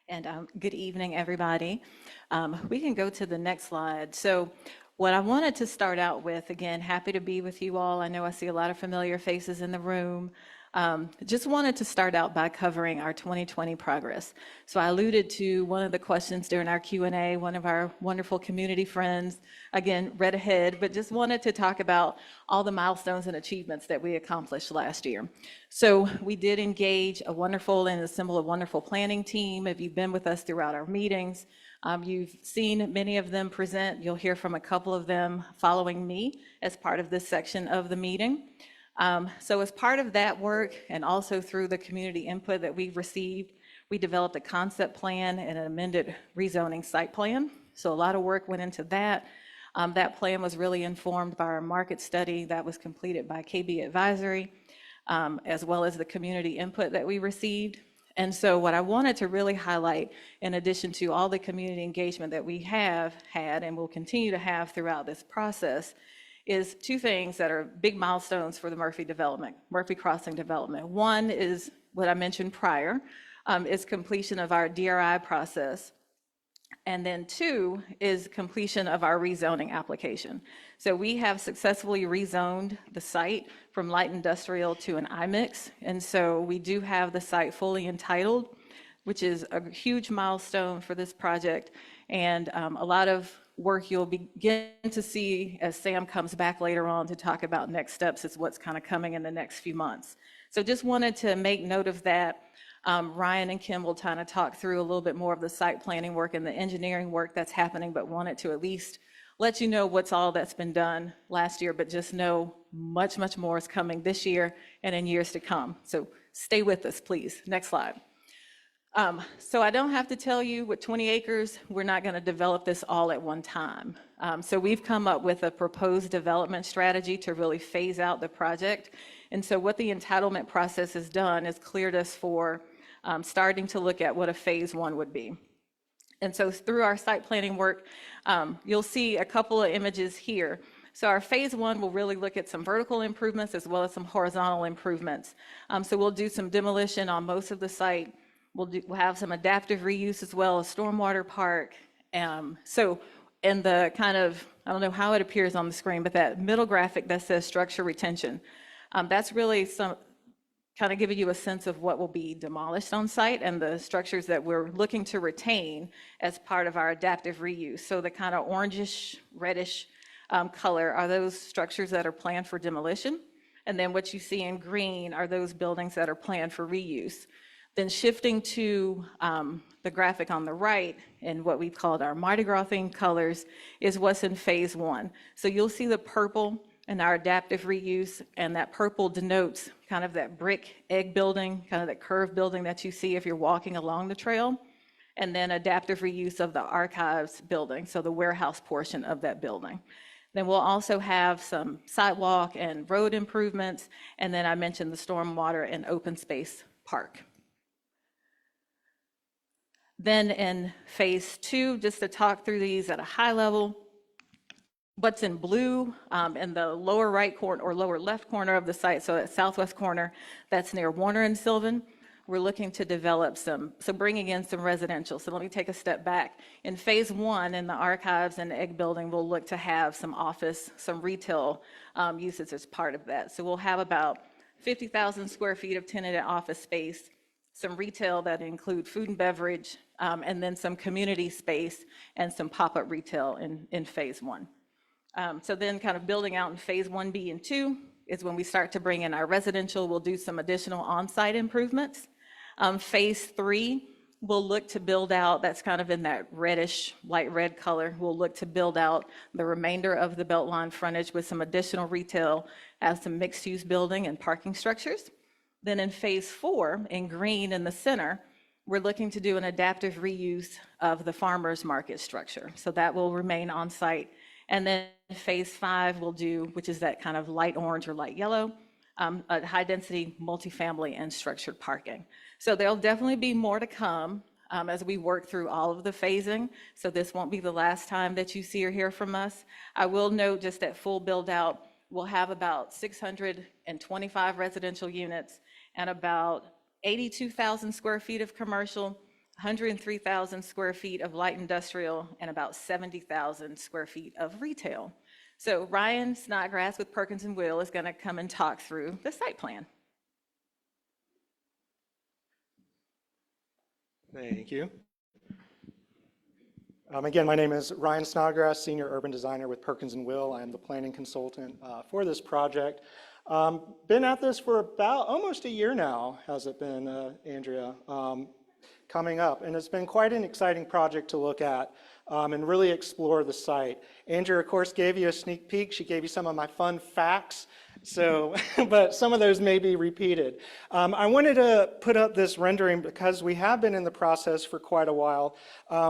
And good evening, everybody. We can go to the next slide. So what I wanted to start out with, again, happy to be with you all. I know I see a lot of familiar faces in the room. Just wanted to start out by covering our 2020 progress. So I alluded to one of the questions during our Q&A, one of our wonderful community friends, again, read ahead, but just wanted to talk about all the milestones and achievements that we accomplished last year. So we did engage a wonderful and assemble a wonderful planning team. If you've been with us throughout our meetings, you've seen many of them present. You'll hear from a couple of them following me as part of this section of the meeting. So as part of that work, and also through the community input that we've received, we developed a concept plan and an amended rezoning site plan. So a lot of work went into that. That plan was really informed by our market study that was completed by KB Advisory, as well as the community input that we received. And so what I wanted to really highlight, in addition to all the community engagement that we have had and will continue to have throughout this process, is two things that are big milestones for the Murphy Crossing development. One is what I mentioned prior, is completion of our DRI process. And then two is completion of our rezoning application. So we have successfully rezoned the site from light industrial to an IMIX. And so we do have the site fully entitled, which is a huge milestone for this project. And a lot of work you'll begin to see as Sam comes back later on to talk about next steps is what's kind of coming in the next few months. So just wanted to make note of that. Ryan and Kim will kind of talk through a little bit more of the site planning work and the engineering work that's happening, but wanted to at least let you know what's all that's been done last year, but just know much, much more is coming this year and in years to come. So stay with us, please. Next slide. So I don't have to tell you, with 20 acres, we're not going to develop this all at one time. So we've come up with a proposed development strategy to really phase out the project. And so what the entitlement process has done is cleared us for starting to look at what a phase one would be. And so through our site planning work, you'll see a couple of images here. So our phase one will really look at some vertical improvements as well as some horizontal improvements. So we'll do some demolition on most of the site. We'll have some adaptive reuse as well as stormwater park. So in the kind of, I don't know how it appears on the screen, but that middle graphic that says structure retention, that's really some kind of giving you a sense of what will be demolished on site and the structures that we're looking to retain as part of our adaptive reuse. So the kind of orangish, reddish color are those structures that are planned for demolition. And then what you see in green are those buildings that are planned for reuse. Then shifting to the graphic on the right, and what we've called our Mardi Gras themed colors, is what's in phase one. So you'll see the purple in our adaptive reuse, and that purple denotes kind of that brick egg building, kind of that curved building that you see if you're walking along the trail, and then adaptive reuse of the archives building, so the warehouse portion of that building. Then we'll also have some sidewalk and road improvements, and then I mentioned the stormwater and open space park. Then in phase two, just to talk through these at a high level, what's in blue in the lower right corner or lower left corner of the site, so that southwest corner, that's near Warner and Sylvan. We're looking to develop so bringing in some residential. So let me take a step back. In phase one, in the archives and egg building, we'll look to have some office, some retail uses as part of that. So we'll have about 50,000 square feet of tenanted office space, some retail that include food and beverage, and then some community space and some pop-up retail in phase one. So then kind of building out in phase 1B and 2 is when we start to bring in our residential. We'll do some additional on-site improvements. Phase 3, we'll look to build out, that's kind of in that reddish, light red color. We'll look to build out the remainder of the Beltline frontage with some additional retail as some mixed-use building and parking structures. Then in phase 4, in green in the center, we're looking to do an adaptive reuse of the farmers market structure. So that will remain on site. And then phase 5 we'll do, which is that kind of light orange or light yellow, a high density multifamily and structured parking. So there'll definitely be more to come as we work through all of the phasing. So this won't be the last time that you see or hear from us. I will note just at full build out, we'll have about 625 residential units and about 82,000 square feet of commercial, 103,000 square feet of light industrial, and about 70,000 square feet of retail. So Ryan Snodgrass with Perkins & Will is going to come and talk through the site plan. Thank you. Again, my name is Ryan Snodgrass, Senior Urban Designer with Perkins & Will. I am the planning consultant for this project. Been at this for about almost a year now, has it been, Andrea? Coming up, and it's been quite an exciting project to look at and really explore the site. Andrea, of course, gave you a sneak peek. She gave you some of my fun facts, so, but some of those may be repeated. I wanted to put up this rendering because we have been in the process for quite a while.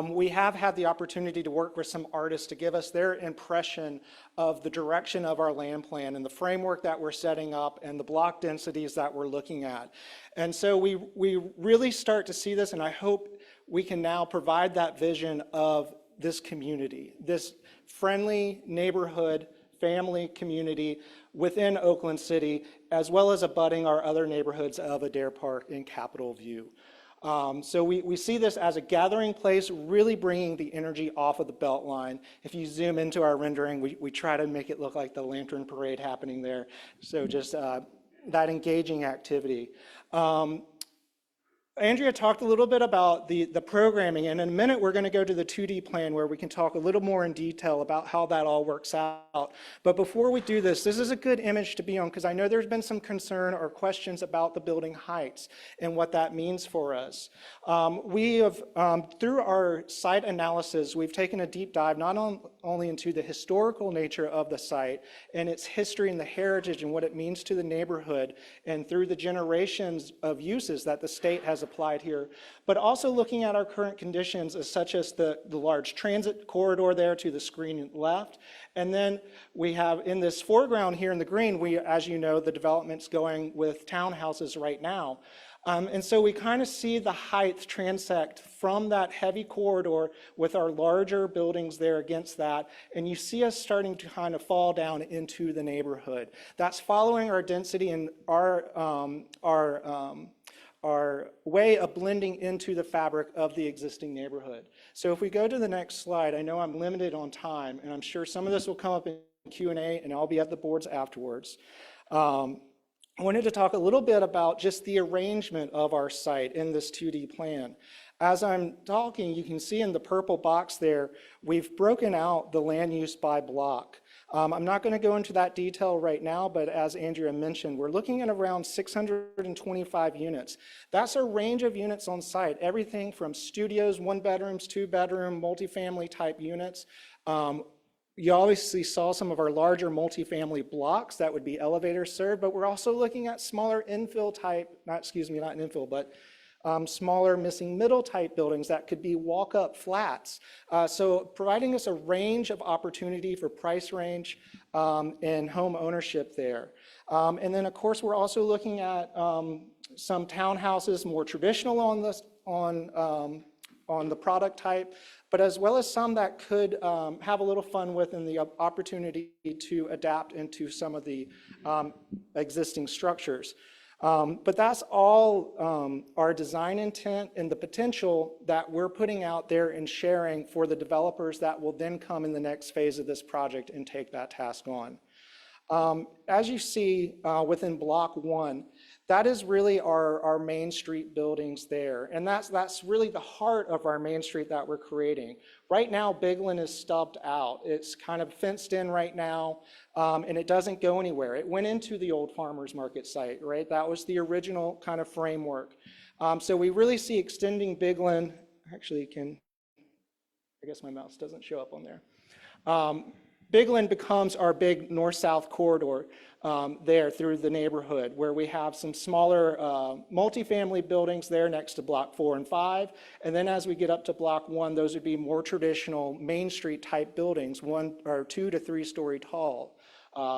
We have had the opportunity to work with some artists to give us their impression of the direction of our land plan and the framework that we're setting up and the block densities that we're looking at. And so we really start to see this, and I hope we can now provide that vision of this community, this friendly neighborhood, family community within Oakland City, as well as abutting our other neighborhoods of Adair Park and Capitol View. So we see this as a gathering place, really bringing the energy off of the Beltline. If you zoom into our rendering, we try to make it look like the lantern parade happening there. So just that engaging activity. Andrea talked a little bit about the programming, and in a minute we're going to go to the 2D plan where we can talk a little more in detail about how that all works out. But before we do this is a good image to be on because I know there's been some concern or questions about the building heights and what that means for us. We have, through our site analysis, we've taken a deep dive not only into the historical nature of the site and its history and the heritage and what it means to the neighborhood and through the generations of uses that the state has applied here, but also looking at our current conditions as such as the large transit corridor there to the screen left. And then we have in this foreground here in the green, as you know, the development's going with townhouses right now. And so we kind of see the height transect from that heavy corridor with our larger buildings there against that, and you see us starting to kind of fall down into the neighborhood. That's following our density and our way of blending into the fabric of the existing neighborhood. So if we go to the next slide, I know I'm limited on time, and I'm sure some of this will come up in Q&A, and I'll be at the boards afterwards. I wanted to talk a little bit about just the arrangement of our site in this 2D plan. As I'm talking, you can see in the purple box there, we've broken out the land use by block. I'm not going to go into that detail right now, but as Andrea mentioned, we're looking at around 625 units. That's a range of units on site, everything from studios, 1-bedrooms, 2-bedroom, multifamily type units. You obviously saw some of our larger multifamily blocks that would be elevator served, but we're also looking at smaller infill type, not infill, but smaller missing middle type buildings that could be walk-up flats. So providing us a range of opportunity for price range and home ownership there. And then of course, we're also looking at some townhouses, more traditional on this, on the product type, but as well as some that could have a little fun with and the opportunity to adapt into some of the existing structures. But that's all our design intent and the potential that we're putting out there and sharing for the developers that will then come in the next phase of this project and take that task on. As you see within Block 1, that is really our Main Street buildings there. And that's really the heart of our Main Street that we're creating. Right now, Bigland is stubbed out. It's kind of fenced in right now, and it doesn't go anywhere. It went into the old farmers market site, right? That was the original kind of framework. So we really see extending Bigland, actually I guess my mouse doesn't show up on there. Bigland becomes our big north-south corridor there through the neighborhood, where we have some smaller multifamily buildings there next to Block 4 and 5. And then as we get up to Block 1, those would be more traditional Main Street type buildings, 1 or 2 to 3 story tall,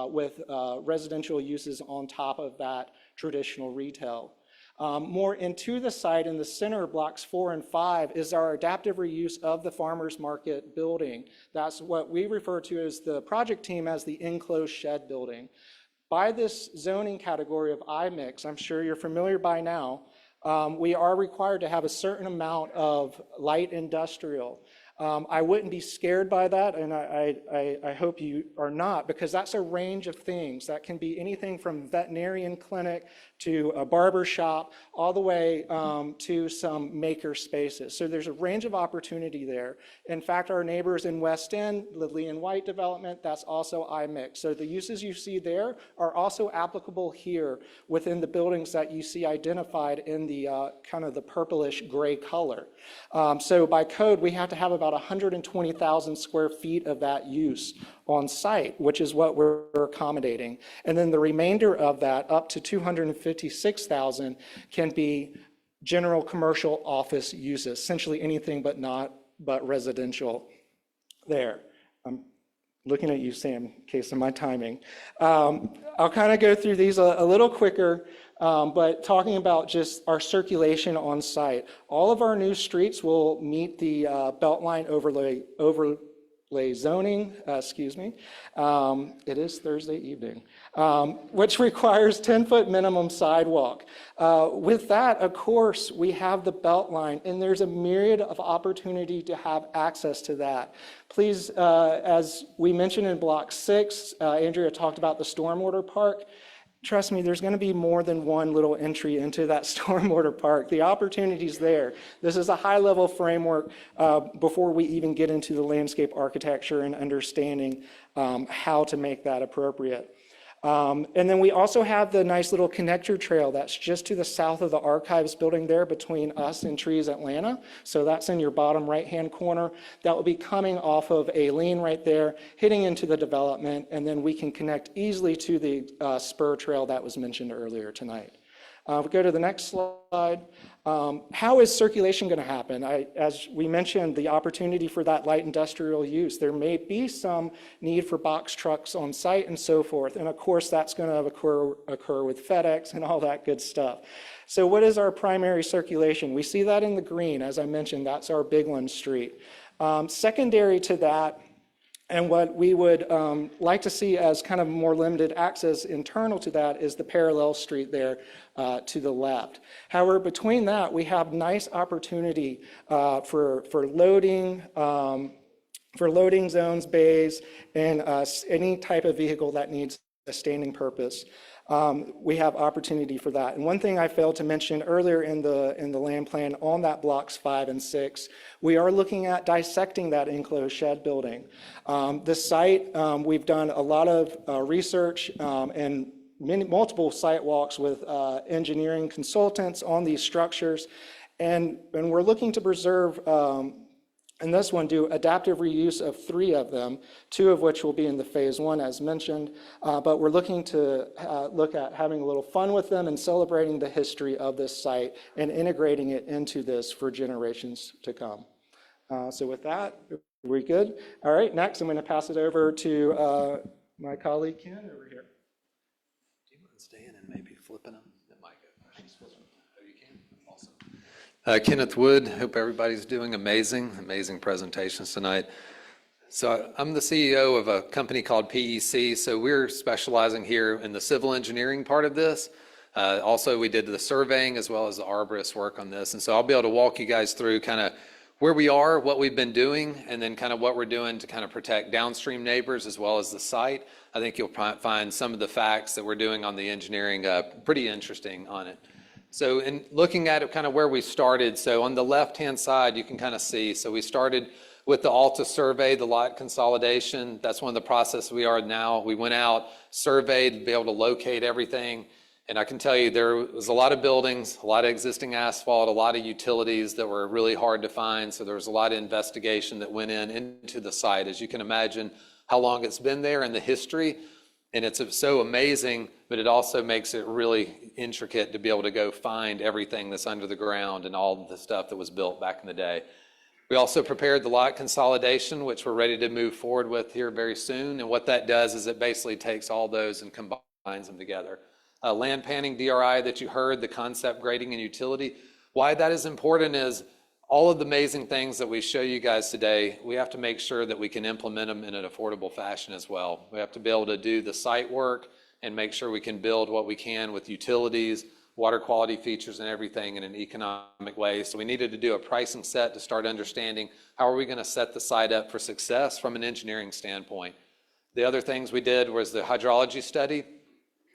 with residential uses on top of that traditional retail. More into the site in the center, Blocks 4 and 5, is our adaptive reuse of the farmers market building. That's what we refer to as the project team as the enclosed shed building. By this zoning category of IMIX, I'm sure you're familiar by now, we are required to have a certain amount of light industrial. I wouldn't be scared by that, and I hope you are not, because that's a range of things. That can be anything from veterinarian clinic to a barber shop, all the way to some maker spaces. So there's a range of opportunity there. In fact, our neighbors in West End, the Lee and White development, that's also IMIX. So the uses you see there are also applicable here within the buildings that you see identified in the kind of the purplish gray color. So by code, we have to have about 120,000 square feet of that use on site, which is what we're accommodating. And then the remainder of that, up to 256,000, can be general commercial office uses, essentially anything but residential there. I'm looking at you, Sam, in case of my timing. I'll kind of go through these a little quicker, but talking about just our circulation on site. All of our new streets will meet the Beltline overlay zoning, it is Thursday evening, which requires 10-foot minimum sidewalk. With that, of course, we have the Beltline, and there's a myriad of opportunity to have access to that. Please, as we mentioned in Block 6, Andrea talked about the stormwater park. Trust me, there's going to be more than one little entry into that stormwater park. The opportunity's there. This is a high-level framework before we even get into the landscape architecture and understanding how to make that appropriate. And then we also have the nice little connector trail that's just to the south of the archives building there between us and Trees Atlanta. So that's in your bottom right-hand corner. That will be coming off of Aileen right there, hitting into the development, and then we can connect easily to the spur trail that was mentioned earlier tonight. We go to the next slide. How is circulation going to happen? As we mentioned, the opportunity for that light industrial use. There may be some need for box trucks on site and so forth. And of course, that's going to occur with FedEx and all that good stuff. So what is our primary circulation? We see that in the green. As I mentioned, that's our Bigland Street. Secondary to that, and what we would like to see as kind of more limited access internal to that is the parallel street there to the left. However, between that, we have nice opportunity for loading zones, bays, and any type of vehicle that needs a standing purpose, we have opportunity for that. And one thing I failed to mention earlier in the land plan on that blocks 5 and 6, we are looking at dissecting that enclosed shed building. The site, we've done a lot of research and multiple site walks with engineering consultants on these structures, and we're looking to preserve. And this one, do adaptive reuse of 3 of them, 2 of which will be in the phase 1 as mentioned, but we're looking to look at having a little fun with them and celebrating the history of this site and integrating it into this for generations to come. So with that, we're good. All right, next I'm going to pass it over to my colleague Ken over here. Do you mind staying and maybe flipping them? That might go. Oh, you can? Awesome. Kenneth Wood, hope everybody's doing amazing presentations tonight. So I'm the CEO of a company called PEC, so we're specializing here in the civil engineering part of this. Also, we did the surveying as well as the arborist work on this, and so I'll be able to walk you guys through kind of where we are, what we've been doing, and then kind of what we're doing to kind of protect downstream neighbors as well as the site. I think you'll find some of the facts that we're doing on the engineering pretty interesting on it. So in looking at it, kind of where we started, so on the left-hand side, you can kind of see, so we started with the ALTA survey, the lot consolidation. That's one of the processes we are now. We went out, surveyed, to be able to locate everything. And I can tell you there was a lot of buildings, a lot of existing asphalt, a lot of utilities that were really hard to find. So there was a lot of investigation that went into the site. As you can imagine, how long it's been there and the history. And it's so amazing, but it also makes it really intricate to be able to go find everything that's under the ground and all the stuff that was built back in the day. We also prepared the lot consolidation, which we're ready to move forward with here very soon. And what that does is it basically takes all those and combines them together. Land panning, DRI that you heard, the concept grading and utility. Why that is important is all of the amazing things that we show you guys today, we have to make sure that we can implement them in an affordable fashion as well. We have to be able to do the site work and make sure we can build what we can with utilities, water quality features and everything in an economic way. So we needed to do a pricing set to start understanding how are we going to set the site up for success from an engineering standpoint. The other things we did was the hydrology study,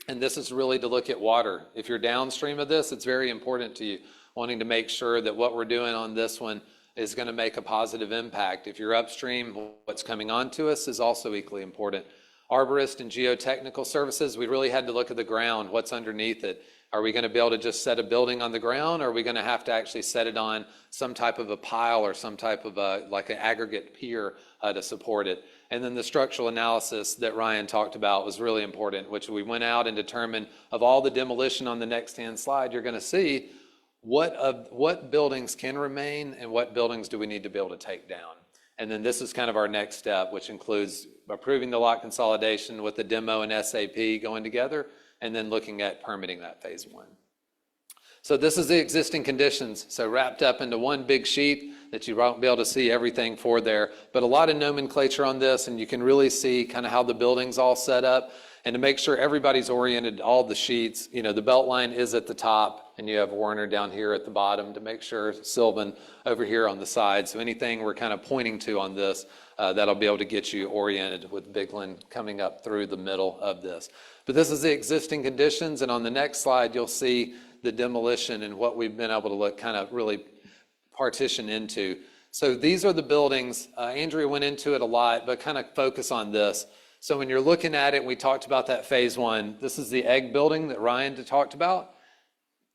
and this is really to look at water. If you're downstream of this, it's very important to you, wanting to make sure that what we're doing on this one is going to make a positive impact. If you're upstream, what's coming onto us is also equally important. Arborist and geotechnical services, we really had to look at the ground, what's underneath it. Are we going to be able to just set a building on the ground, or are we going to have to actually set it on some type of a pile or some type of like an aggregate pier to support it? And then the structural analysis that Ryan talked about was really important, which we went out and determined of all the demolition on the next hand slide, you're going to see what buildings can remain and what buildings do we need to be able to take down. And then this is kind of our next step, which includes approving the lot consolidation with the demo and SAP going together, and then looking at permitting that phase 1. So this is the existing conditions. So wrapped up into one big sheet that you won't be able to see everything for there, but a lot of nomenclature on this, and you can really see kind of how the building's all set up. And to make sure everybody's oriented, all the sheets, you know, the Beltline is at the top, and you have Warner down here at the bottom to make sure Sylvan over here on the side. So anything we're kind of pointing to on this, that'll be able to get you oriented with Bigland coming up through the middle of this. But this is the existing conditions, and on the next slide, you'll see the demolition and what we've been able to look kind of really partition into. So these are the buildings. Andrea went into it a lot, but kind of focus on this. So when you're looking at it, we talked about that phase 1. This is the egg building that Ryan talked about.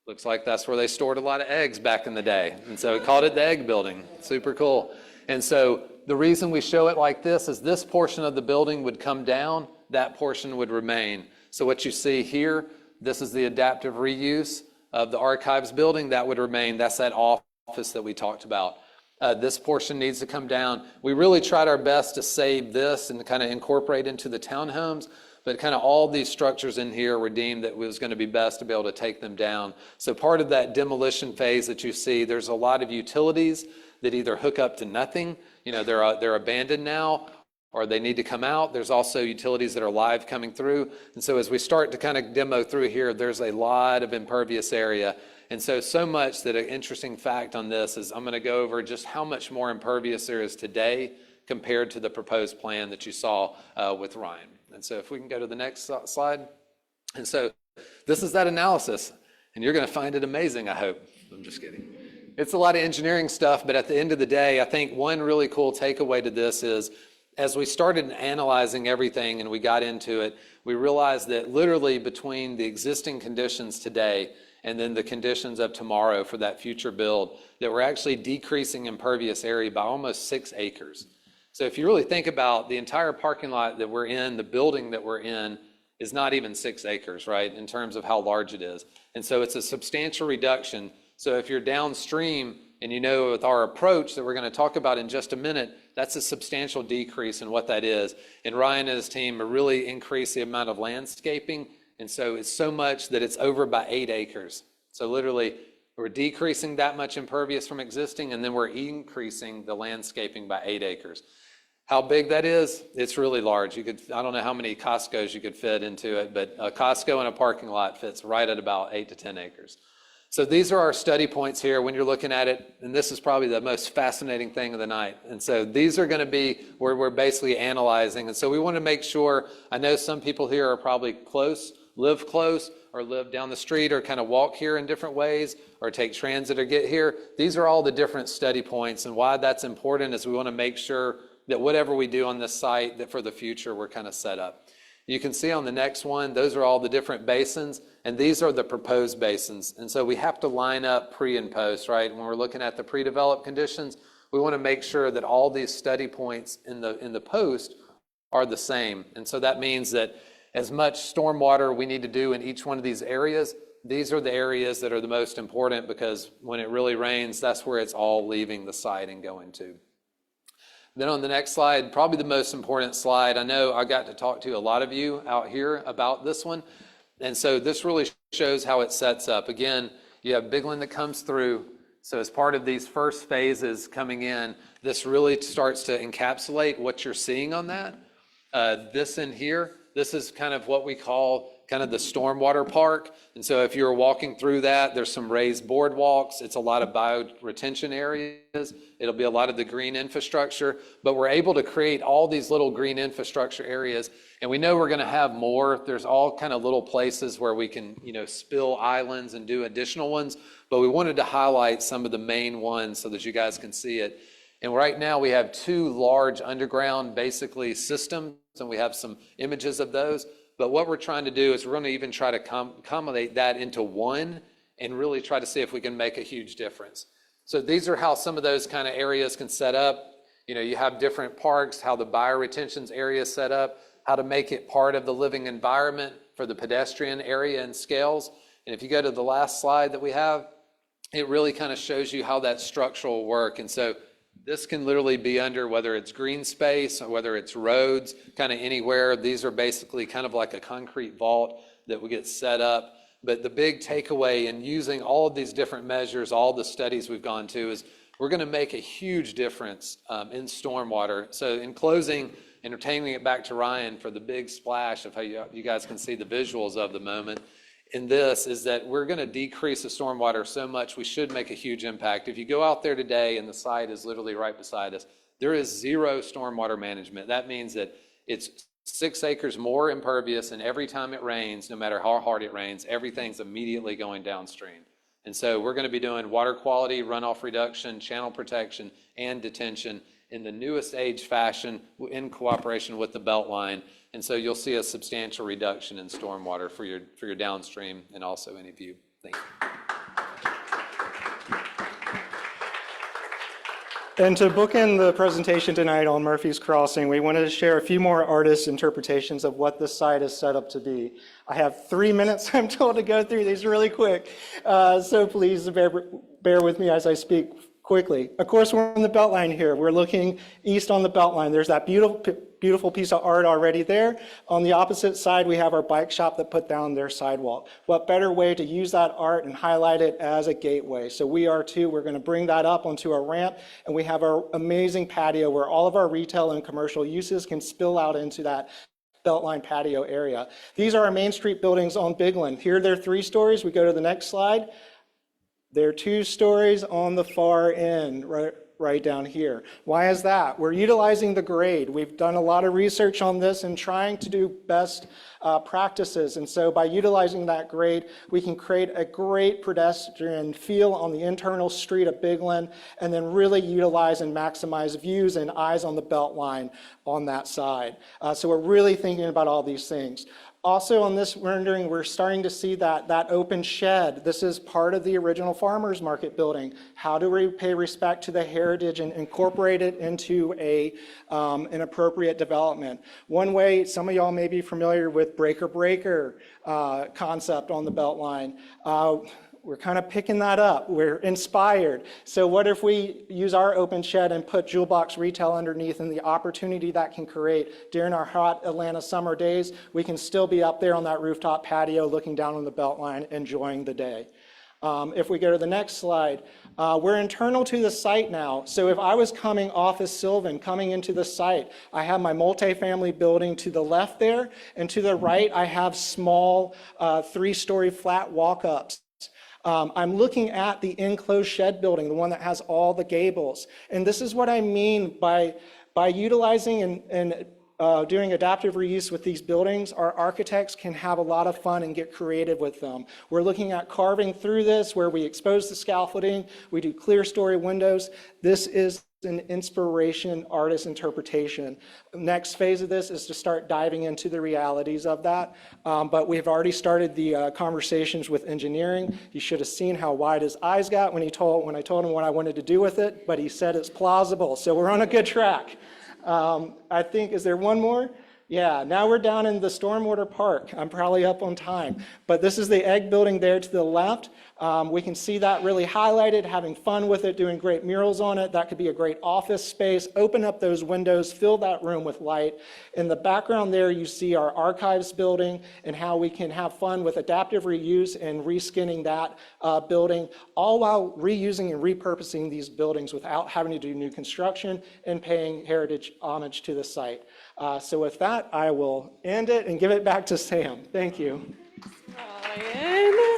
Looks like that's where they stored a lot of eggs back in the day. And so we called it the egg building. Super cool. And so the reason we show it like this is this portion of the building would come down, that portion would remain. So what you see here, this is the adaptive reuse of the archives building that would remain. That's that office that we talked about. This portion needs to come down. We really tried our best to save this and kind of incorporate into the townhomes, but kind of all these structures in here were deemed that it was going to be best to be able to take them down. So part of that demolition phase that you see, there's a lot of utilities that either hook up to nothing, you know, they're abandoned now, or they need to come out. There's also utilities that are live coming through. And so as we start to kind of demo through here, there's a lot of impervious area. And so much that an interesting fact on this is I'm going to go over just how much more impervious there is today compared to the proposed plan that you saw with Ryan. And so if we can go to the next slide. And so this is that analysis, and you're going to find it amazing, I hope. I'm just kidding. It's a lot of engineering stuff, but at the end of the day, I think one really cool takeaway to this is, as we started analyzing everything and we got into it, we realized that literally between the existing conditions today and then the conditions of tomorrow for that future build, that we're actually decreasing impervious area by almost 6 acres. So if you really think about the entire parking lot that we're in, the building that we're in is not even 6 acres, right, in terms of how large it is. And so it's a substantial reduction. So if you're downstream, and you know with our approach that we're going to talk about in just a minute, that's a substantial decrease in what that is. And Ryan and his team have really increased the amount of landscaping. And so it's so much that it's over by 8 acres. So literally, we're decreasing that much impervious from existing, and then we're increasing the landscaping by 8 acres. How big that is, it's really large. You could, I don't know how many Costco's you could fit into it, but a Costco in a parking lot fits right at about 8 to 10 acres. So these are our study points here when you're looking at it, and this is probably the most fascinating thing of the night. And so these are going to be where we're basically analyzing. And so we want to make sure, I know some people here are probably close, or live down the street, or kind of walk here in different ways, or take transit or get here. These are all the different study points, and why that's important is we want to make sure that whatever we do on this site, that for the future, we're kind of set up. You can see on the next one, those are all the different basins, and these are the proposed basins. And so we have to line up pre and post, right? When we're looking at the pre-developed conditions, we want to make sure that all these study points in the post are the same. And so that means that as much stormwater we need to do in each one of these areas, these are the areas that are the most important, because when it really rains, that's where it's all leaving the site and going to. Then on the next slide, probably the most important slide, I know I got to talk to a lot of you out here about this one. And so this really shows how it sets up. Again, you have Bigland that comes through. So as part of these first phases coming in, this really starts to encapsulate what you're seeing on that. This in here, this is kind of what we call kind of the stormwater park. And so if you're walking through that, there's some raised boardwalks. It's a lot of bioretention areas. It'll be a lot of the green infrastructure, but we're able to create all these little green infrastructure areas. And we know we're going to have more. There's all kind of little places where we can, spill islands and do additional ones, but we wanted to highlight some of the main ones so that you guys can see it. And right now we have 2 large underground basically systems, and we have some images of those. But what we're trying to do is we're going to even try to accommodate that into one and really try to see if we can make a huge difference. So these are how some of those kind of areas can set up. You have different parks, how the bioretention area is set up, how to make it part of the living environment for the pedestrian area and scales. And if you go to the last slide that we have, it really kind of shows you how that structural work. And so this can literally be under, whether it's green space or whether it's roads, kind of anywhere. These are basically kind of like a concrete vault that will get set up. But the big takeaway in using all of these different measures, all the studies we've gone to, is we're going to make a huge difference in stormwater. So in closing, entertaining it back to Ryan for the big splash of how you guys can see the visuals of the moment in this, is that we're going to decrease the stormwater so much we should make a huge impact. If you go out there today, and the site is literally right beside us, there is 0 stormwater management. That means that it's 6 acres more impervious, and every time it rains, no matter how hard it rains, everything's immediately going downstream. And so we're going to be doing water quality, runoff reduction, channel protection, and detention in the newest age fashion in cooperation with the Beltline. And so you'll see a substantial reduction in stormwater for your downstream and also any view. Thank you. And to bookend the presentation tonight on Murphy's Crossing, we wanted to share a few more artists' interpretations of what this site is set up to be. I have 3 minutes, I'm told, to go through these really quick. So please bear with me as I speak quickly. Of course, we're on the Beltline here. We're looking east on the Beltline. There's that beautiful piece of art already there. On the opposite side, we have our bike shop that put down their sidewalk. What better way to use that art and highlight it as a gateway? So we are too. We're going to bring that up onto a ramp, and we have our amazing patio where all of our retail and commercial uses can spill out into that Beltline patio area. These are our Main Street buildings on Bigland. Here they're 3 stories. We go to the next slide. There are 2 stories on the far end, right down here. Why is that? We're utilizing the grade. We've done a lot of research on this and trying to do best practices. And so by utilizing that grade, we can create a great pedestrian feel on the internal street of Bigland, and then really utilize and maximize views and eyes on the Beltline on that side. So we're really thinking about all these things. Also on this rendering, we're starting to see that open shed. This is part of the original farmers market building. How do we pay respect to the heritage and incorporate it into an appropriate development? One way, some of y'all may be familiar with breaker concept on the Beltline. We're kind of picking that up. We're inspired. So what if we use our open shed and put Jewel Box Retail underneath, and the opportunity that can create during our hot Atlanta summer days, we can still be up there on that rooftop patio looking down on the Beltline, enjoying the day. If we go to the next slide, we're internal to the site now. So if I was coming off of Sylvan, coming into the site, I have my multifamily building to the left there, and to the right, I have small 3-story flat walk-ups. I'm looking at the enclosed shed building, the one that has all the gables. And this is what I mean by utilizing and doing adaptive reuse with these buildings. Our architects can have a lot of fun and get creative with them. We're looking at carving through this, where we expose the scaffolding, we do clear story windows. This is an inspiration, artist interpretation. Next phase of this is to start diving into the realities of that. But we've already started the conversations with engineering. You should have seen how wide his eyes got when I told him what I wanted to do with it, but he said it's plausible. So we're on a good track. I think, is there one more? Yeah, now we're down in the stormwater park. I'm probably up on time. But this is the egg building there to the left. We can see that really highlighted, having fun with it, doing great murals on it. That could be a great office space. Open up those windows, fill that room with light. In the background there, you see our archives building and how we can have fun with adaptive reuse and reskinning that building, all while reusing and repurposing these buildings without having to do new construction and paying heritage homage to the site. So with that, I will end it and give it back to Sam. Thank you. Ryan.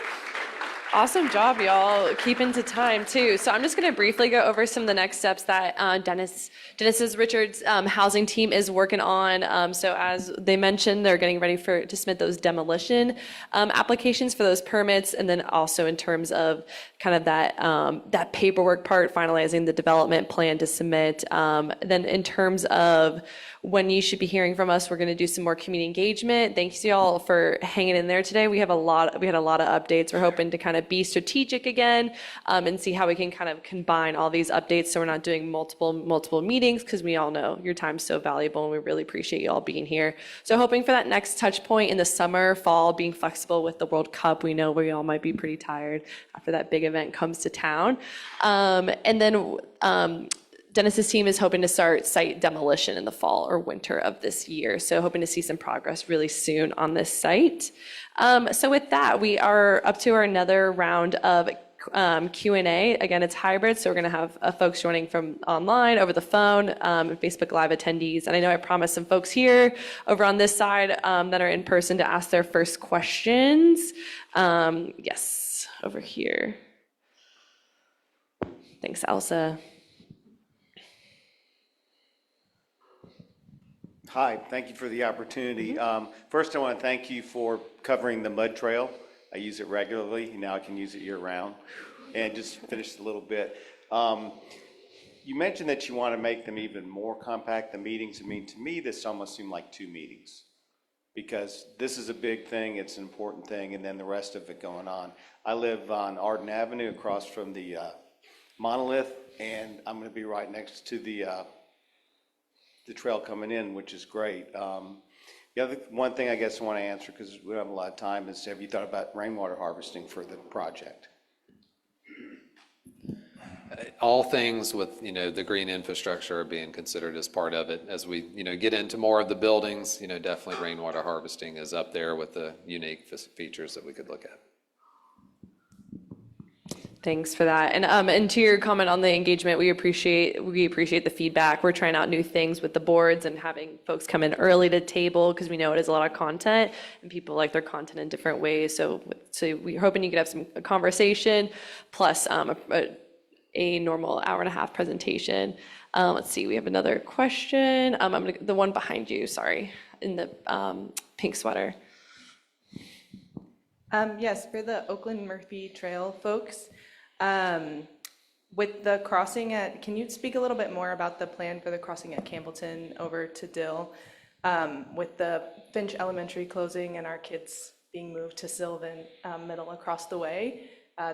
Awesome job, y'all, keeping to time too. So I'm just going to briefly go over some of the next steps that Dennis's Richards housing team is working on. So as they mentioned, they're getting ready to submit those demolition applications for those permits, and then also in terms of kind of that paperwork part, finalizing the development plan to submit. Then in terms of when you should be hearing from us, we're going to do some more community engagement. Thanks to y'all for hanging in there today. We had a lot of updates. We're hoping to kind of be strategic again and see how we can kind of combine all these updates so we're not doing multiple meetings, because we all know your time's so valuable and we really appreciate you all being here. So hoping for that next touch point in the summer, fall, being flexible with the World Cup. We know we all might be pretty tired after that big event comes to town. And then Dennis's team is hoping to start site demolition in the fall or winter of this year. So hoping to see some progress really soon on this site. So with that, we are up to another round of Q&A. Again, it's hybrid, so we're going to have folks joining from online, over the phone, Facebook Live attendees. And I know I promised some folks here over on this side that are in person to ask their first questions. Yes, over here. Thanks, Elsa. Hi, thank you for the opportunity. First, I want to thank you for covering the mud trail. I use it regularly. Now I can use it year-round. And just finish a little bit. You mentioned that you want to make them even more compact, the meetings. I mean, to me, this almost seemed like 2 meetings, because this is a big thing, it's an important thing, and then the rest of it going on. I live on Arden Avenue across from the Monolith, and I'm going to be right next to the trail coming in, which is great. The other one thing I guess I want to answer, because we don't have a lot of time, is have you thought about rainwater harvesting for the project? All things with, the green infrastructure are being considered as part of it. As we, get into more of the buildings, definitely rainwater harvesting is up there with the unique features that we could look at. Thanks for that. And to your comment on the engagement, we appreciate the feedback. We're trying out new things with the boards and having folks come in early to table, because we know it is a lot of content and people like their content in different ways. So we're hoping you could have some conversation, plus a normal hour and a half presentation. Let's see, we have another question. The one behind you, sorry, in the pink sweater. Yes, for the Oakland Murphy Trail folks, with the crossing can you speak a little bit more about the plan for the crossing at Campbellton over to Dill? With the Finch Elementary closing and our kids being moved to Sylvan Middle across the way, I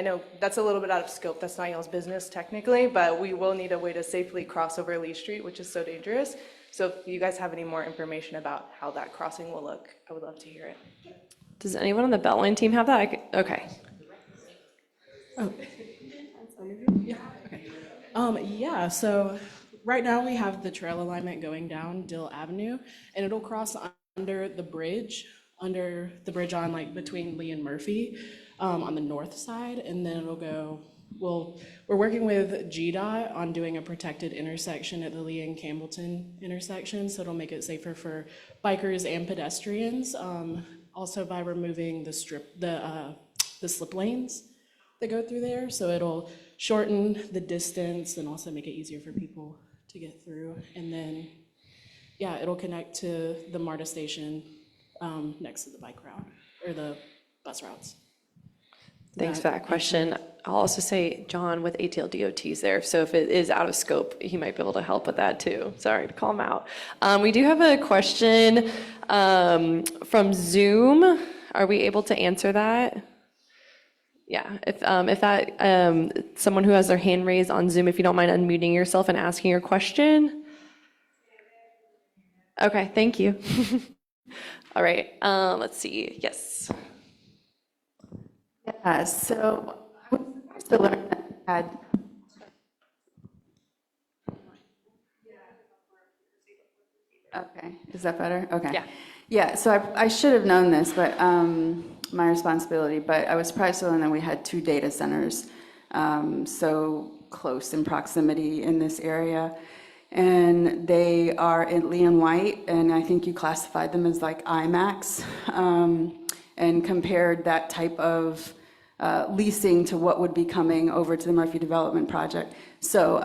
know that's a little bit out of scope, that's not y'all's business technically, but we will need a way to safely cross over Lee Street, which is so dangerous. So if you guys have any more information about how that crossing will look, I would love to hear it. Does anyone on the Beltline team have that? Okay. Oh. Yeah, so right now we have the trail alignment going down Dill Avenue, and it'll cross under the bridge on like between Lee and Murphy on the north side, and then it'll go, we're working with GDOT on doing a protected intersection at the Lee and Campbellton intersection, so it'll make it safer for bikers and pedestrians. Also by removing the slip lanes that go through there, so it'll shorten the distance and also make it easier for people to get through. And then, yeah, it'll connect to the MARTA station next to the bike route or the bus routes. Thanks for that question. I'll also say John with ATL DOT's there, so if it is out of scope, he might be able to help with that too. Sorry to call him out. We do have a question from Zoom. Are we able to answer that? Yeah, if that, someone who has their hand raised on Zoom, if you don't mind unmuting yourself and asking your question. Okay, thank you. All right, let's see, yes. Yeah, so I was surprised to learn that we had. Okay, is that better? Okay. Yeah. Yeah, so I should have known this, but my responsibility, but I was surprised to learn that we had 2 data centers so close in proximity in this area. And they are in Lee and White, and I think you classified them as like IMAX. And compared that type of leasing to what would be coming over to the Murphy Development Project. So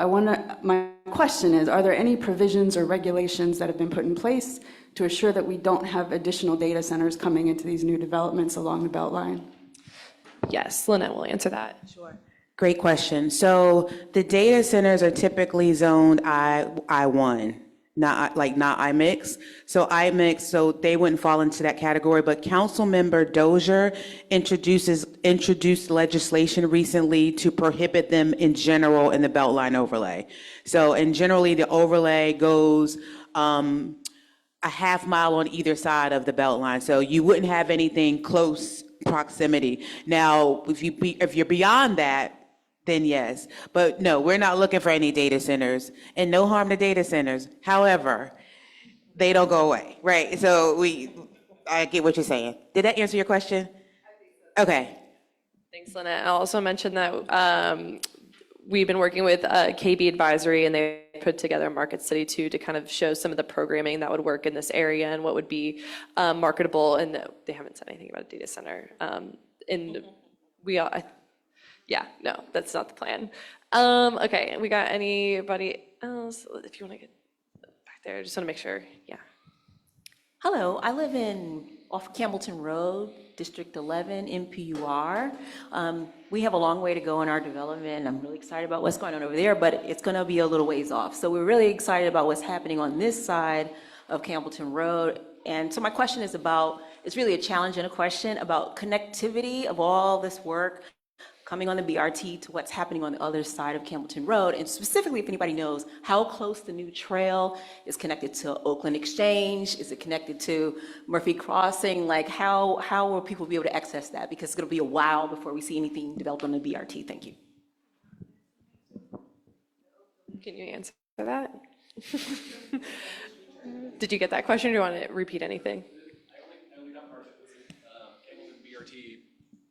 my question is, are there any provisions or regulations that have been put in place to assure that we don't have additional data centers coming into these new developments along the Beltline? Yes, Lynette will answer that. Sure. Great question. So the data centers are typically zoned I1. Not IMIX. So IMIX, so they wouldn't fall into that category, but Councilmember Dozier introduced legislation recently to prohibit them in general in the Beltline overlay. So, and generally the overlay goes a half mile on either side of the Beltline. So you wouldn't have anything close proximity. Now, if you're beyond that, then yes. But no, we're not looking for any data centers, and no harm to data centers. However, they don't go away, right? So I get what you're saying. Did that answer your question? Okay. Thanks, Lynette. I'll also mention that we've been working with KB Advisory, and they put together a market study too to kind of show some of the programming that would work in this area and what would be marketable. And they haven't said anything about a data center. Yeah, no, that's not the plan. Okay, we got anybody else? If you want to get back there, I just want to make sure. Yeah. Hello, I live off Campbellton Road, District 11, MPUR. We have a long way to go in our development. I'm really excited about what's going on over there, but it's going to be a little ways off. So we're really excited about what's happening on this side of Campbellton Road. And so my question is it's really a challenge and a question about connectivity of all this work coming on the BRT to what's happening on the other side of Campbellton Road, and specifically if anybody knows how close the new trail is connected to Oakland Exchange, is it connected to Murphy Crossing, like how will people be able to access that? Because it's gonna be a while before we see anything developed on the BRT. Thank you. Can you answer that? Did you get that question, or do you want to repeat anything? I only got part of it. Was it Campbellton BRT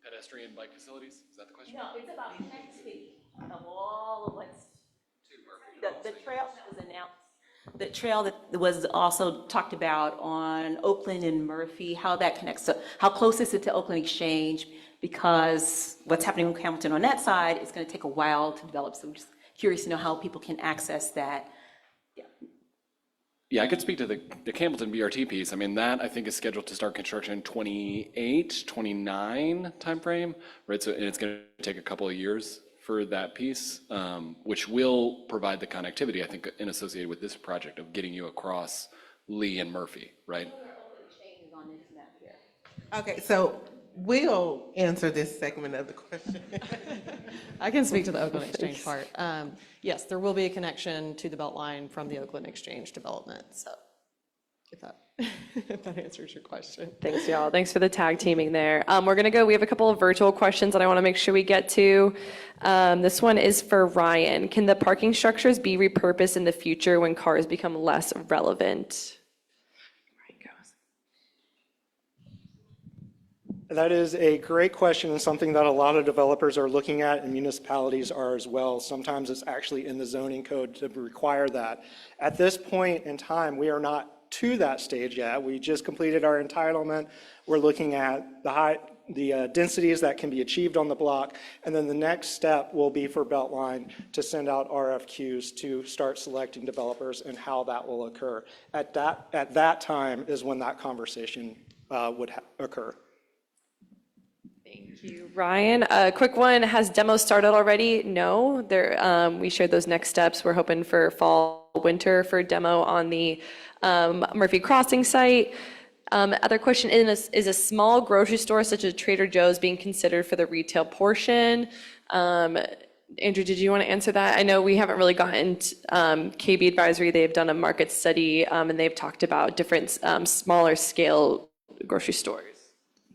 pedestrian bike facilities? Is that the question? No, it's about connectivity of all of what's, the trail that was announced, the trail that was also talked about on Oakland and Murphy, how that connects to, how close is it to Oakland Exchange, because what's happening in Hamilton on that side is going to take a while to develop. So I'm just curious to know how people can access that. Yeah, I could speak to the Campbellton BRT piece. I mean, that I think is scheduled to start construction in 28, 29 timeframe, right? So, and it's going to take a couple of years for that piece, which will provide the connectivity, I think, associated with this project of getting you across Lee and Murphy, right? Okay, so we'll answer this segment of the question. I can speak to the Oakland Exchange part. Yes, there will be a connection to the Beltline from the Oakland Exchange development, so if that answers your question. Thanks, y'all. Thanks for the tag teaming there. We have a couple of virtual questions that I want to make sure we get to. This one is for Ryan. Can the parking structures be repurposed in the future when cars become less relevant? That is a great question and something that a lot of developers are looking at and municipalities are as well. Sometimes it's actually in the zoning code to require that. At this point in time, we are not to that stage yet. We just completed our entitlement. We're looking at the densities that can be achieved on the block. And then the next step will be for Beltline to send out RFQs to start selecting developers and how that will occur. At that time is when that conversation would occur. Thank you, Ryan. A quick one, has demo started already? No, we shared those next steps. We're hoping for fall, winter for demo on the Murphy Crossing site. Other question is a small grocery store such as Trader Joe's being considered for the retail portion? Andrew, did you want to answer that? I know we haven't really gotten KB Advisory. They've done a market study and they've talked about different smaller scale grocery stores.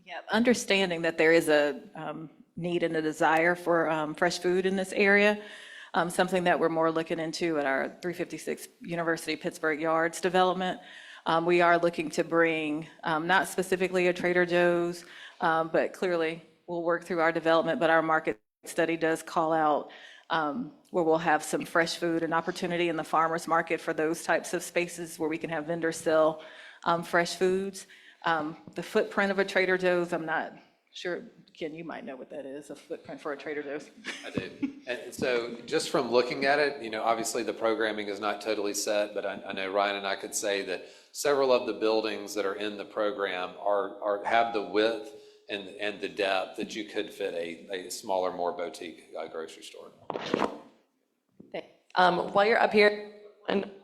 Yeah, understanding that there is a need and a desire for fresh food in this area, something that we're more looking into at our 356 University Pittsburgh Yards development. We are looking to bring, not specifically a Trader Joe's, but clearly we'll work through our development, but our market study does call out where we'll have some fresh food and opportunity in the farmer's market for those types of spaces where we can have vendors sell fresh foods. The footprint of a Trader Joe's, I'm not sure, Ken, you might know what that is, a footprint for a Trader Joe's. I do. And so just from looking at it, obviously the programming is not totally set, but I know Ryan and I could say that several of the buildings that are in the program have the width and the depth that you could fit a smaller, more boutique grocery store. While you're up here, and online,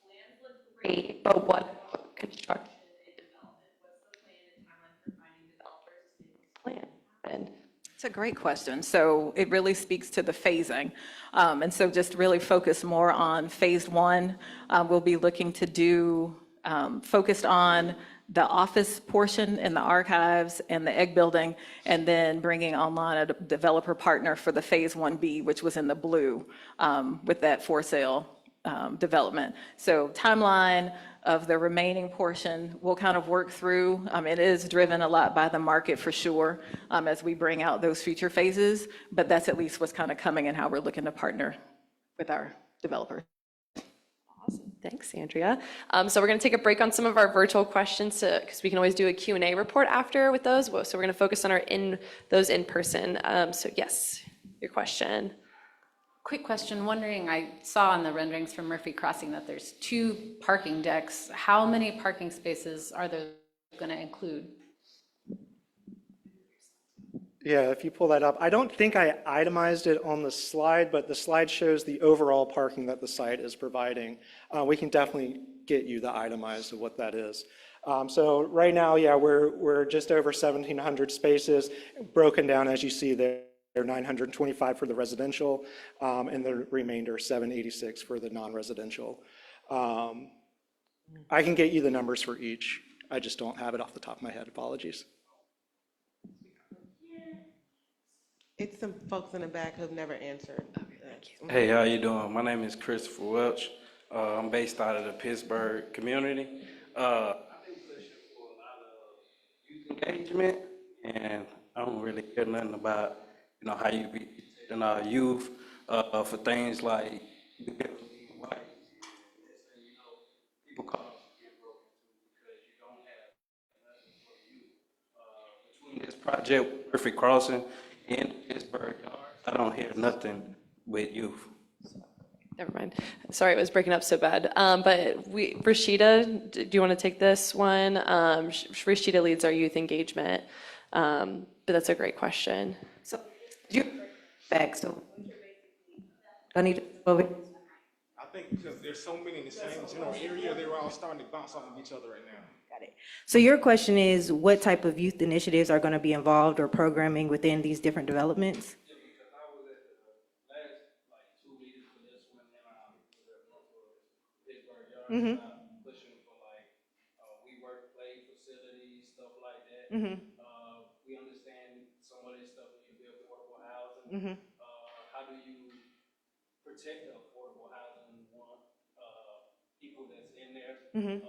plans look great, but what construction? It's a great question. So it really speaks to the phasing. And so just really focus more on phase one. We'll be looking to do focused on the office portion and the archives and the egg building, and then bringing online a developer partner for the phase 1B, which was in the blue with that for sale development. So timeline of the remaining portion, we'll kind of work through. It is driven a lot by the market for sure as we bring out those future phases, but that's at least what's kind of coming and how we're looking to partner with our developers. Awesome. Thanks, Andrea. So we're going to take a break on some of our virtual questions because we can always do a Q&A report after with those. So we're going to focus on those in person. So yes, your question. Quick question, wondering, I saw on the renderings from Murphy Crossing that there's 2 parking decks. How many parking spaces are they going to include? Yeah, if you pull that up. I don't think I itemized it on the slide, but the slide shows the overall parking that the site is providing. We can definitely get you the itemized of what that is. So right now, yeah, we're just over 1,700 spaces, broken down as you see there. 925 for the residential, and the remainder 786 for the non-residential. I can get you the numbers for each. I just don't have it off the top of my head. Apologies. It's some folks in the back who've never answered. Hey, how you doing? My name is Christopher Welch. I'm based out of the Pittsburgh community. I think pushing for a lot of youth engagement, and I don't really care nothing about how you be in our youth for things like white. People call it get broken because you don't have nothing for the youth. Between this project, Perfect Crossing, in Pittsburgh. I don't hear nothing with youth. Never mind. Sorry, it was breaking up so bad. Rashida, do you want to take this one? Rashida leads our youth engagement, but that's a great question. So, you back, so I need to over. I think because there's so many in the same general area, they're all starting to bounce off of each other right now. Got it. So your question is, what type of youth initiatives are going to be involved or programming within these different developments? Mm-hmm. Pushing for like we work play facilities, stuff like that. Mm-hmm. We understand some of this stuff when you build affordable housing. Mm-hmm. How do you protect the affordable housing? Want people that's in there. Mm-hmm.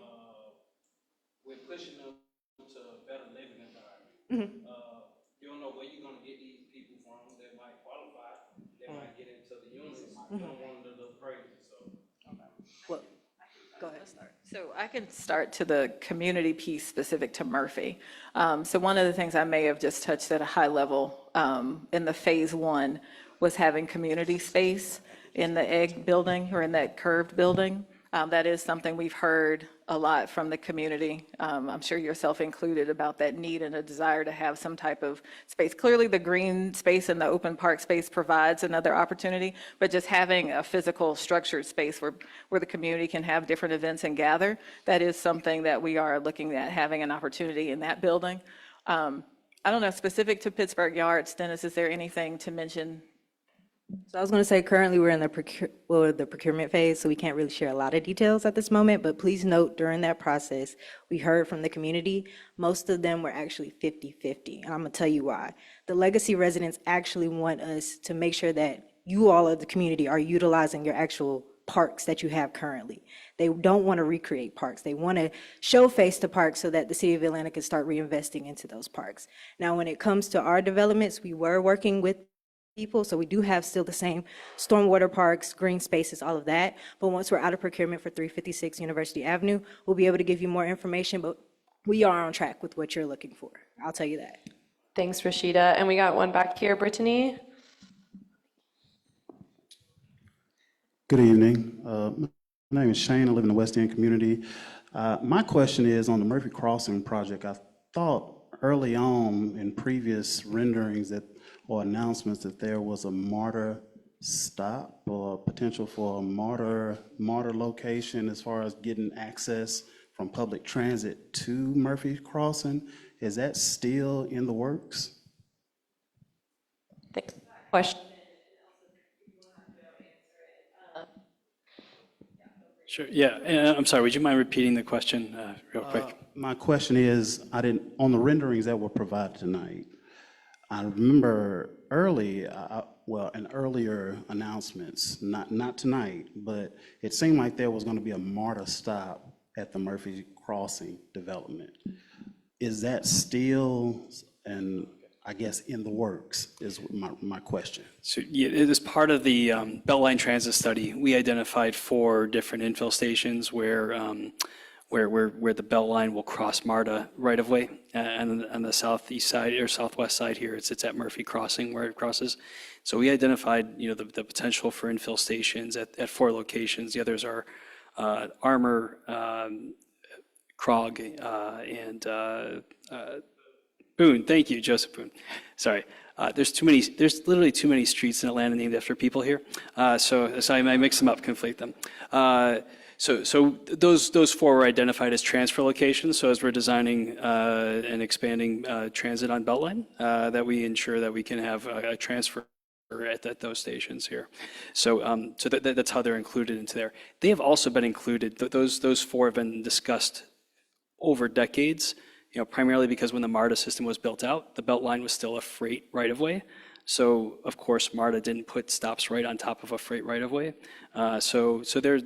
We're pushing them to a better living environment. Mm-hmm. You don't know where you're going to get these people from that might qualify. They might get into the units. You don't want them to look crazy. So. Well, go ahead. So I can start to the community piece specific to Murphy. So one of the things I may have just touched at a high level in the phase one was having community space in the egg building or in that curved building. That is something we've heard a lot from the community. I'm sure yourself included about that need and a desire to have some type of space. Clearly the green space and the open park space provides another opportunity, but just having a physical structured space where the community can have different events and gather, that is something that we are looking at having an opportunity in that building. I don't know, specific to Pittsburgh Yards, Dennis, is there anything to mention? So I was going to say, currently we're in the procurement phase, so we can't really share a lot of details at this moment, but please note during that process, we heard from the community, most of them were actually 50-50, and I'm going to tell you why. The legacy residents actually want us to make sure that you all of the community are utilizing your actual parks that you have currently. They don't want to recreate parks. They want to show face to parks so that the city of Atlanta can start reinvesting into those parks. Now, when it comes to our developments, we were working with people, so we do have still the same stormwater parks, green spaces, all of that. But once we're out of procurement for 356 University Avenue, we'll be able to give you more information, but we are on track with what you're looking for. I'll tell you that. Thanks, Rashida. And we got one back here, Brittany. Good evening. My name is Shane. I live in the West End community. My question is on the Murphy Crossing project. I thought early on in previous renderings or announcements that there was a MARTA stop or potential for a MARTA location as far as getting access from public transit to Murphy Crossing. Is that still in the works? Thanks. Question. Sure, yeah, I'm sorry, would you mind repeating the question real quick? My question is, on the renderings that were provided tonight, I remember in earlier announcements, not tonight, but it seemed like there was going to be a MARTA stop at the Murphy Crossing development. Is that still, and I guess in the works, is my question. So yeah, it is part of the Beltline transit study. We identified 4 different infill stations where the Beltline will cross MARTA right of way, and on the southeast side or southwest side here, it's at Murphy Crossing where it crosses. So we identified the potential for infill stations at 4 locations. The others are Armour, Krog, and Boone. Thank you, Joseph Boone. Sorry. There's literally too many streets in Atlanta named after people here. So I mix them up, conflate them. So those 4 were identified as transfer locations. So as we're designing and expanding transit on Beltline, that we ensure that we can have a transfer at those stations here. So that's how they're included into there. They have also been included. Those 4 have been discussed over decades. Primarily because when the MARTA system was built out, the Beltline was still a freight right-of-way. So, of course, MARTA didn't put stops right on top of a freight right-of-way. So there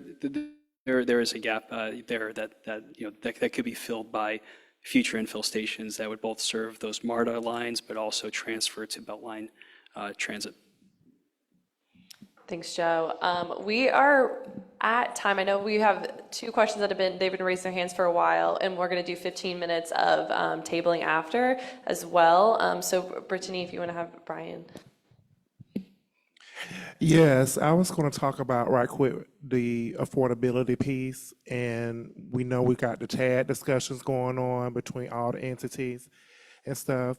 is a gap there that could be filled by future infill stations that would both serve those MARTA lines, but also transfer to Beltline transit. Thanks, Joe. We are at time. I know we have two questions that they've been raising their hands for a while, and we're going to do 15 minutes of tabling after as well. So Brittany, if you want to have Brian. Yes, I was going to talk about right quick the affordability piece, and we know we got the TAD discussions going on between all the entities and stuff.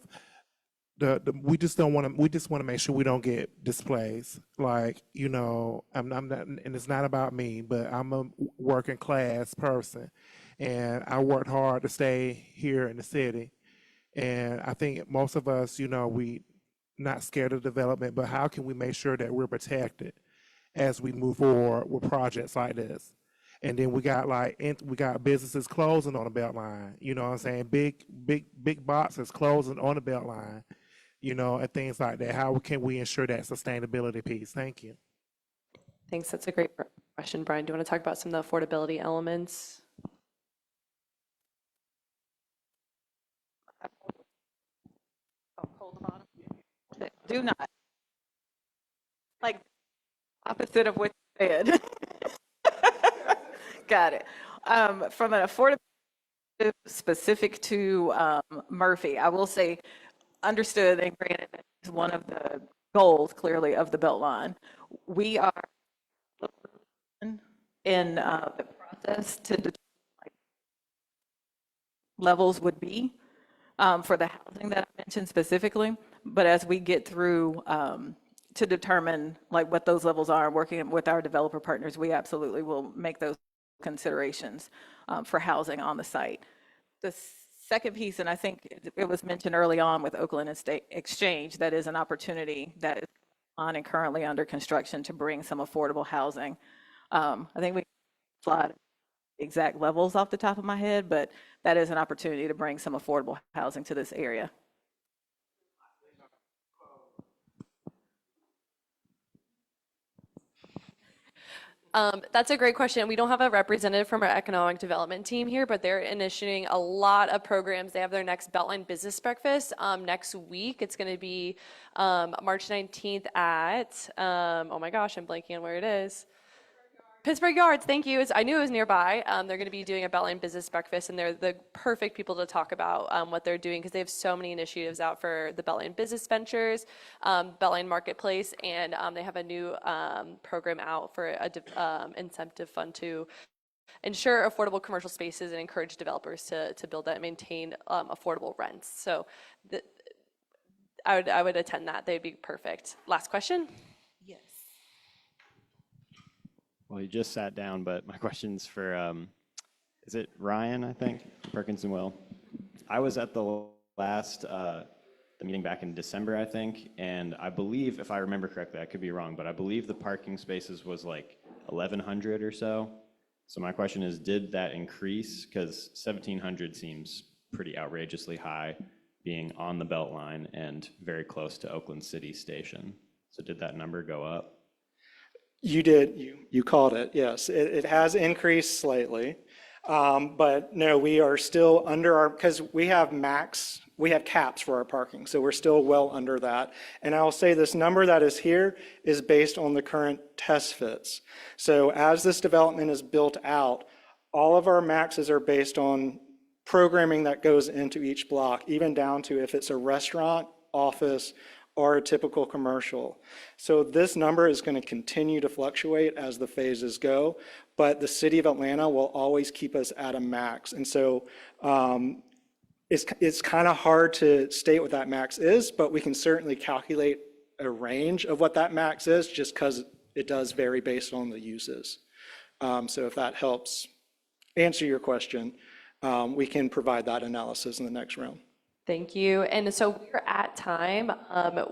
We just don't want to. We just want to make sure we don't get displaced. Like, you know, I'm not, and it's not about me, but I'm a working class person, and I worked hard to stay here in the city. And I think most of us, you know, we not scared of development, but how can we make sure that we're protected as we move forward with projects like this? And then we got we got businesses closing on the Beltline. You know what I'm saying? Big boxes closing on the Beltline. You know, and things like that. How can we ensure that sustainability piece? Thank you. Thanks. That's a great question, Brian. Do you want to talk about some of the affordability elements? Do not. Like, opposite of what you said. Got it. From an affordability specific to Murphy, I will say, understood and granted, that is one of the goals, clearly, of the Beltline. We are in the process to determine what levels would be for the housing that I mentioned specifically. But as we get through to determine like what those levels are, working with our developer partners, we absolutely will make those considerations for housing on the site. The second piece, and I think it was mentioned early on with Oakland Exchange, that is an opportunity that is on and currently under construction to bring some affordable housing. I think we slide exact levels off the top of my head, but that is an opportunity to bring some affordable housing to this area. That's a great question. We don't have a representative from our economic development team here, but they're initiating a lot of programs. They have their next Beltline Business Breakfast next week. It's going to be March 19th at, oh my gosh, I'm blanking on where it is. Pittsburgh Yards, thank you. I knew it was nearby. They're going to be doing a Beltline Business Breakfast, and they're the perfect people to talk about what they're doing because they have so many initiatives out for the Beltline Business Ventures, Beltline Marketplace, and they have a new program out for a incentive fund to ensure affordable commercial spaces and encourage developers to build that and maintain affordable rents. So I would attend that. They'd be perfect. Last question. Well, he just sat down, but my question's for, is it Ryan, I think? Perkins and Will. I was at the last, the meeting back in December, I think, and I believe, if I remember correctly, I could be wrong, but I believe the parking spaces was like 1,100 or so. So my question is, did that increase? Because 1,700 seems pretty outrageously high, being on the Beltline and very close to Oakland City Station. So did that number go up? You did, you called it, yes. It has increased slightly, but no, we are still under our, because we have caps for our parking, so we're still well under that. And I'll say this number that is here is based on the current test fits. So as this development is built out, all of our maxes are based on programming that goes into each block, even down to if it's a restaurant, office, or a typical commercial. So this number is going to continue to fluctuate as the phases go, but the city of Atlanta will always keep us at a max. And so it's kind of hard to state what that max is, but we can certainly calculate a range of what that max is just because it does vary based on the uses. So if that helps answer your question, we can provide that analysis in the next round. Thank you. And so we're at time.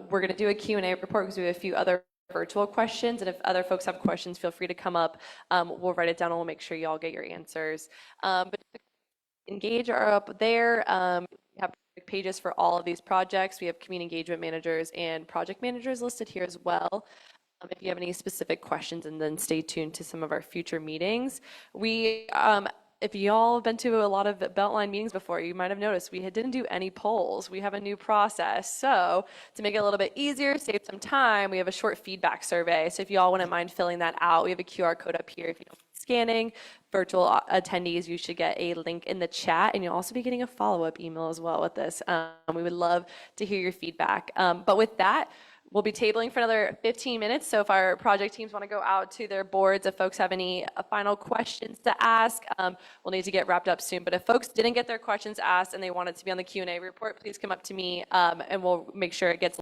We're going to do a Q&A report because we have a few other virtual questions. And if other folks have questions, feel free to come up. We'll write it down and we'll make sure you all get your answers. But Engage are up there. We have pages for all of these projects. We have community engagement managers and project managers listed here as well. If you have any specific questions, and then stay tuned to some of our future meetings. If y'all have been to a lot of Beltline meetings before, you might have noticed we didn't do any polls. We have a new process. So to make it a little bit easier, save some time, we have a short feedback survey. So if y'all wouldn't mind filling that out, we have a QR code up here. If you don't scanning. Virtual attendees, you should get a link in the chat, and you'll also be getting a follow-up email as well with this. We would love to hear your feedback. But with that, we'll be tabling for another 15 minutes. So if our project teams want to go out to their boards, if folks have any final questions to ask, we'll need to get wrapped up soon. But if folks didn't get their questions asked and they want it to be on the Q&A report, please come up to me and we'll make sure it gets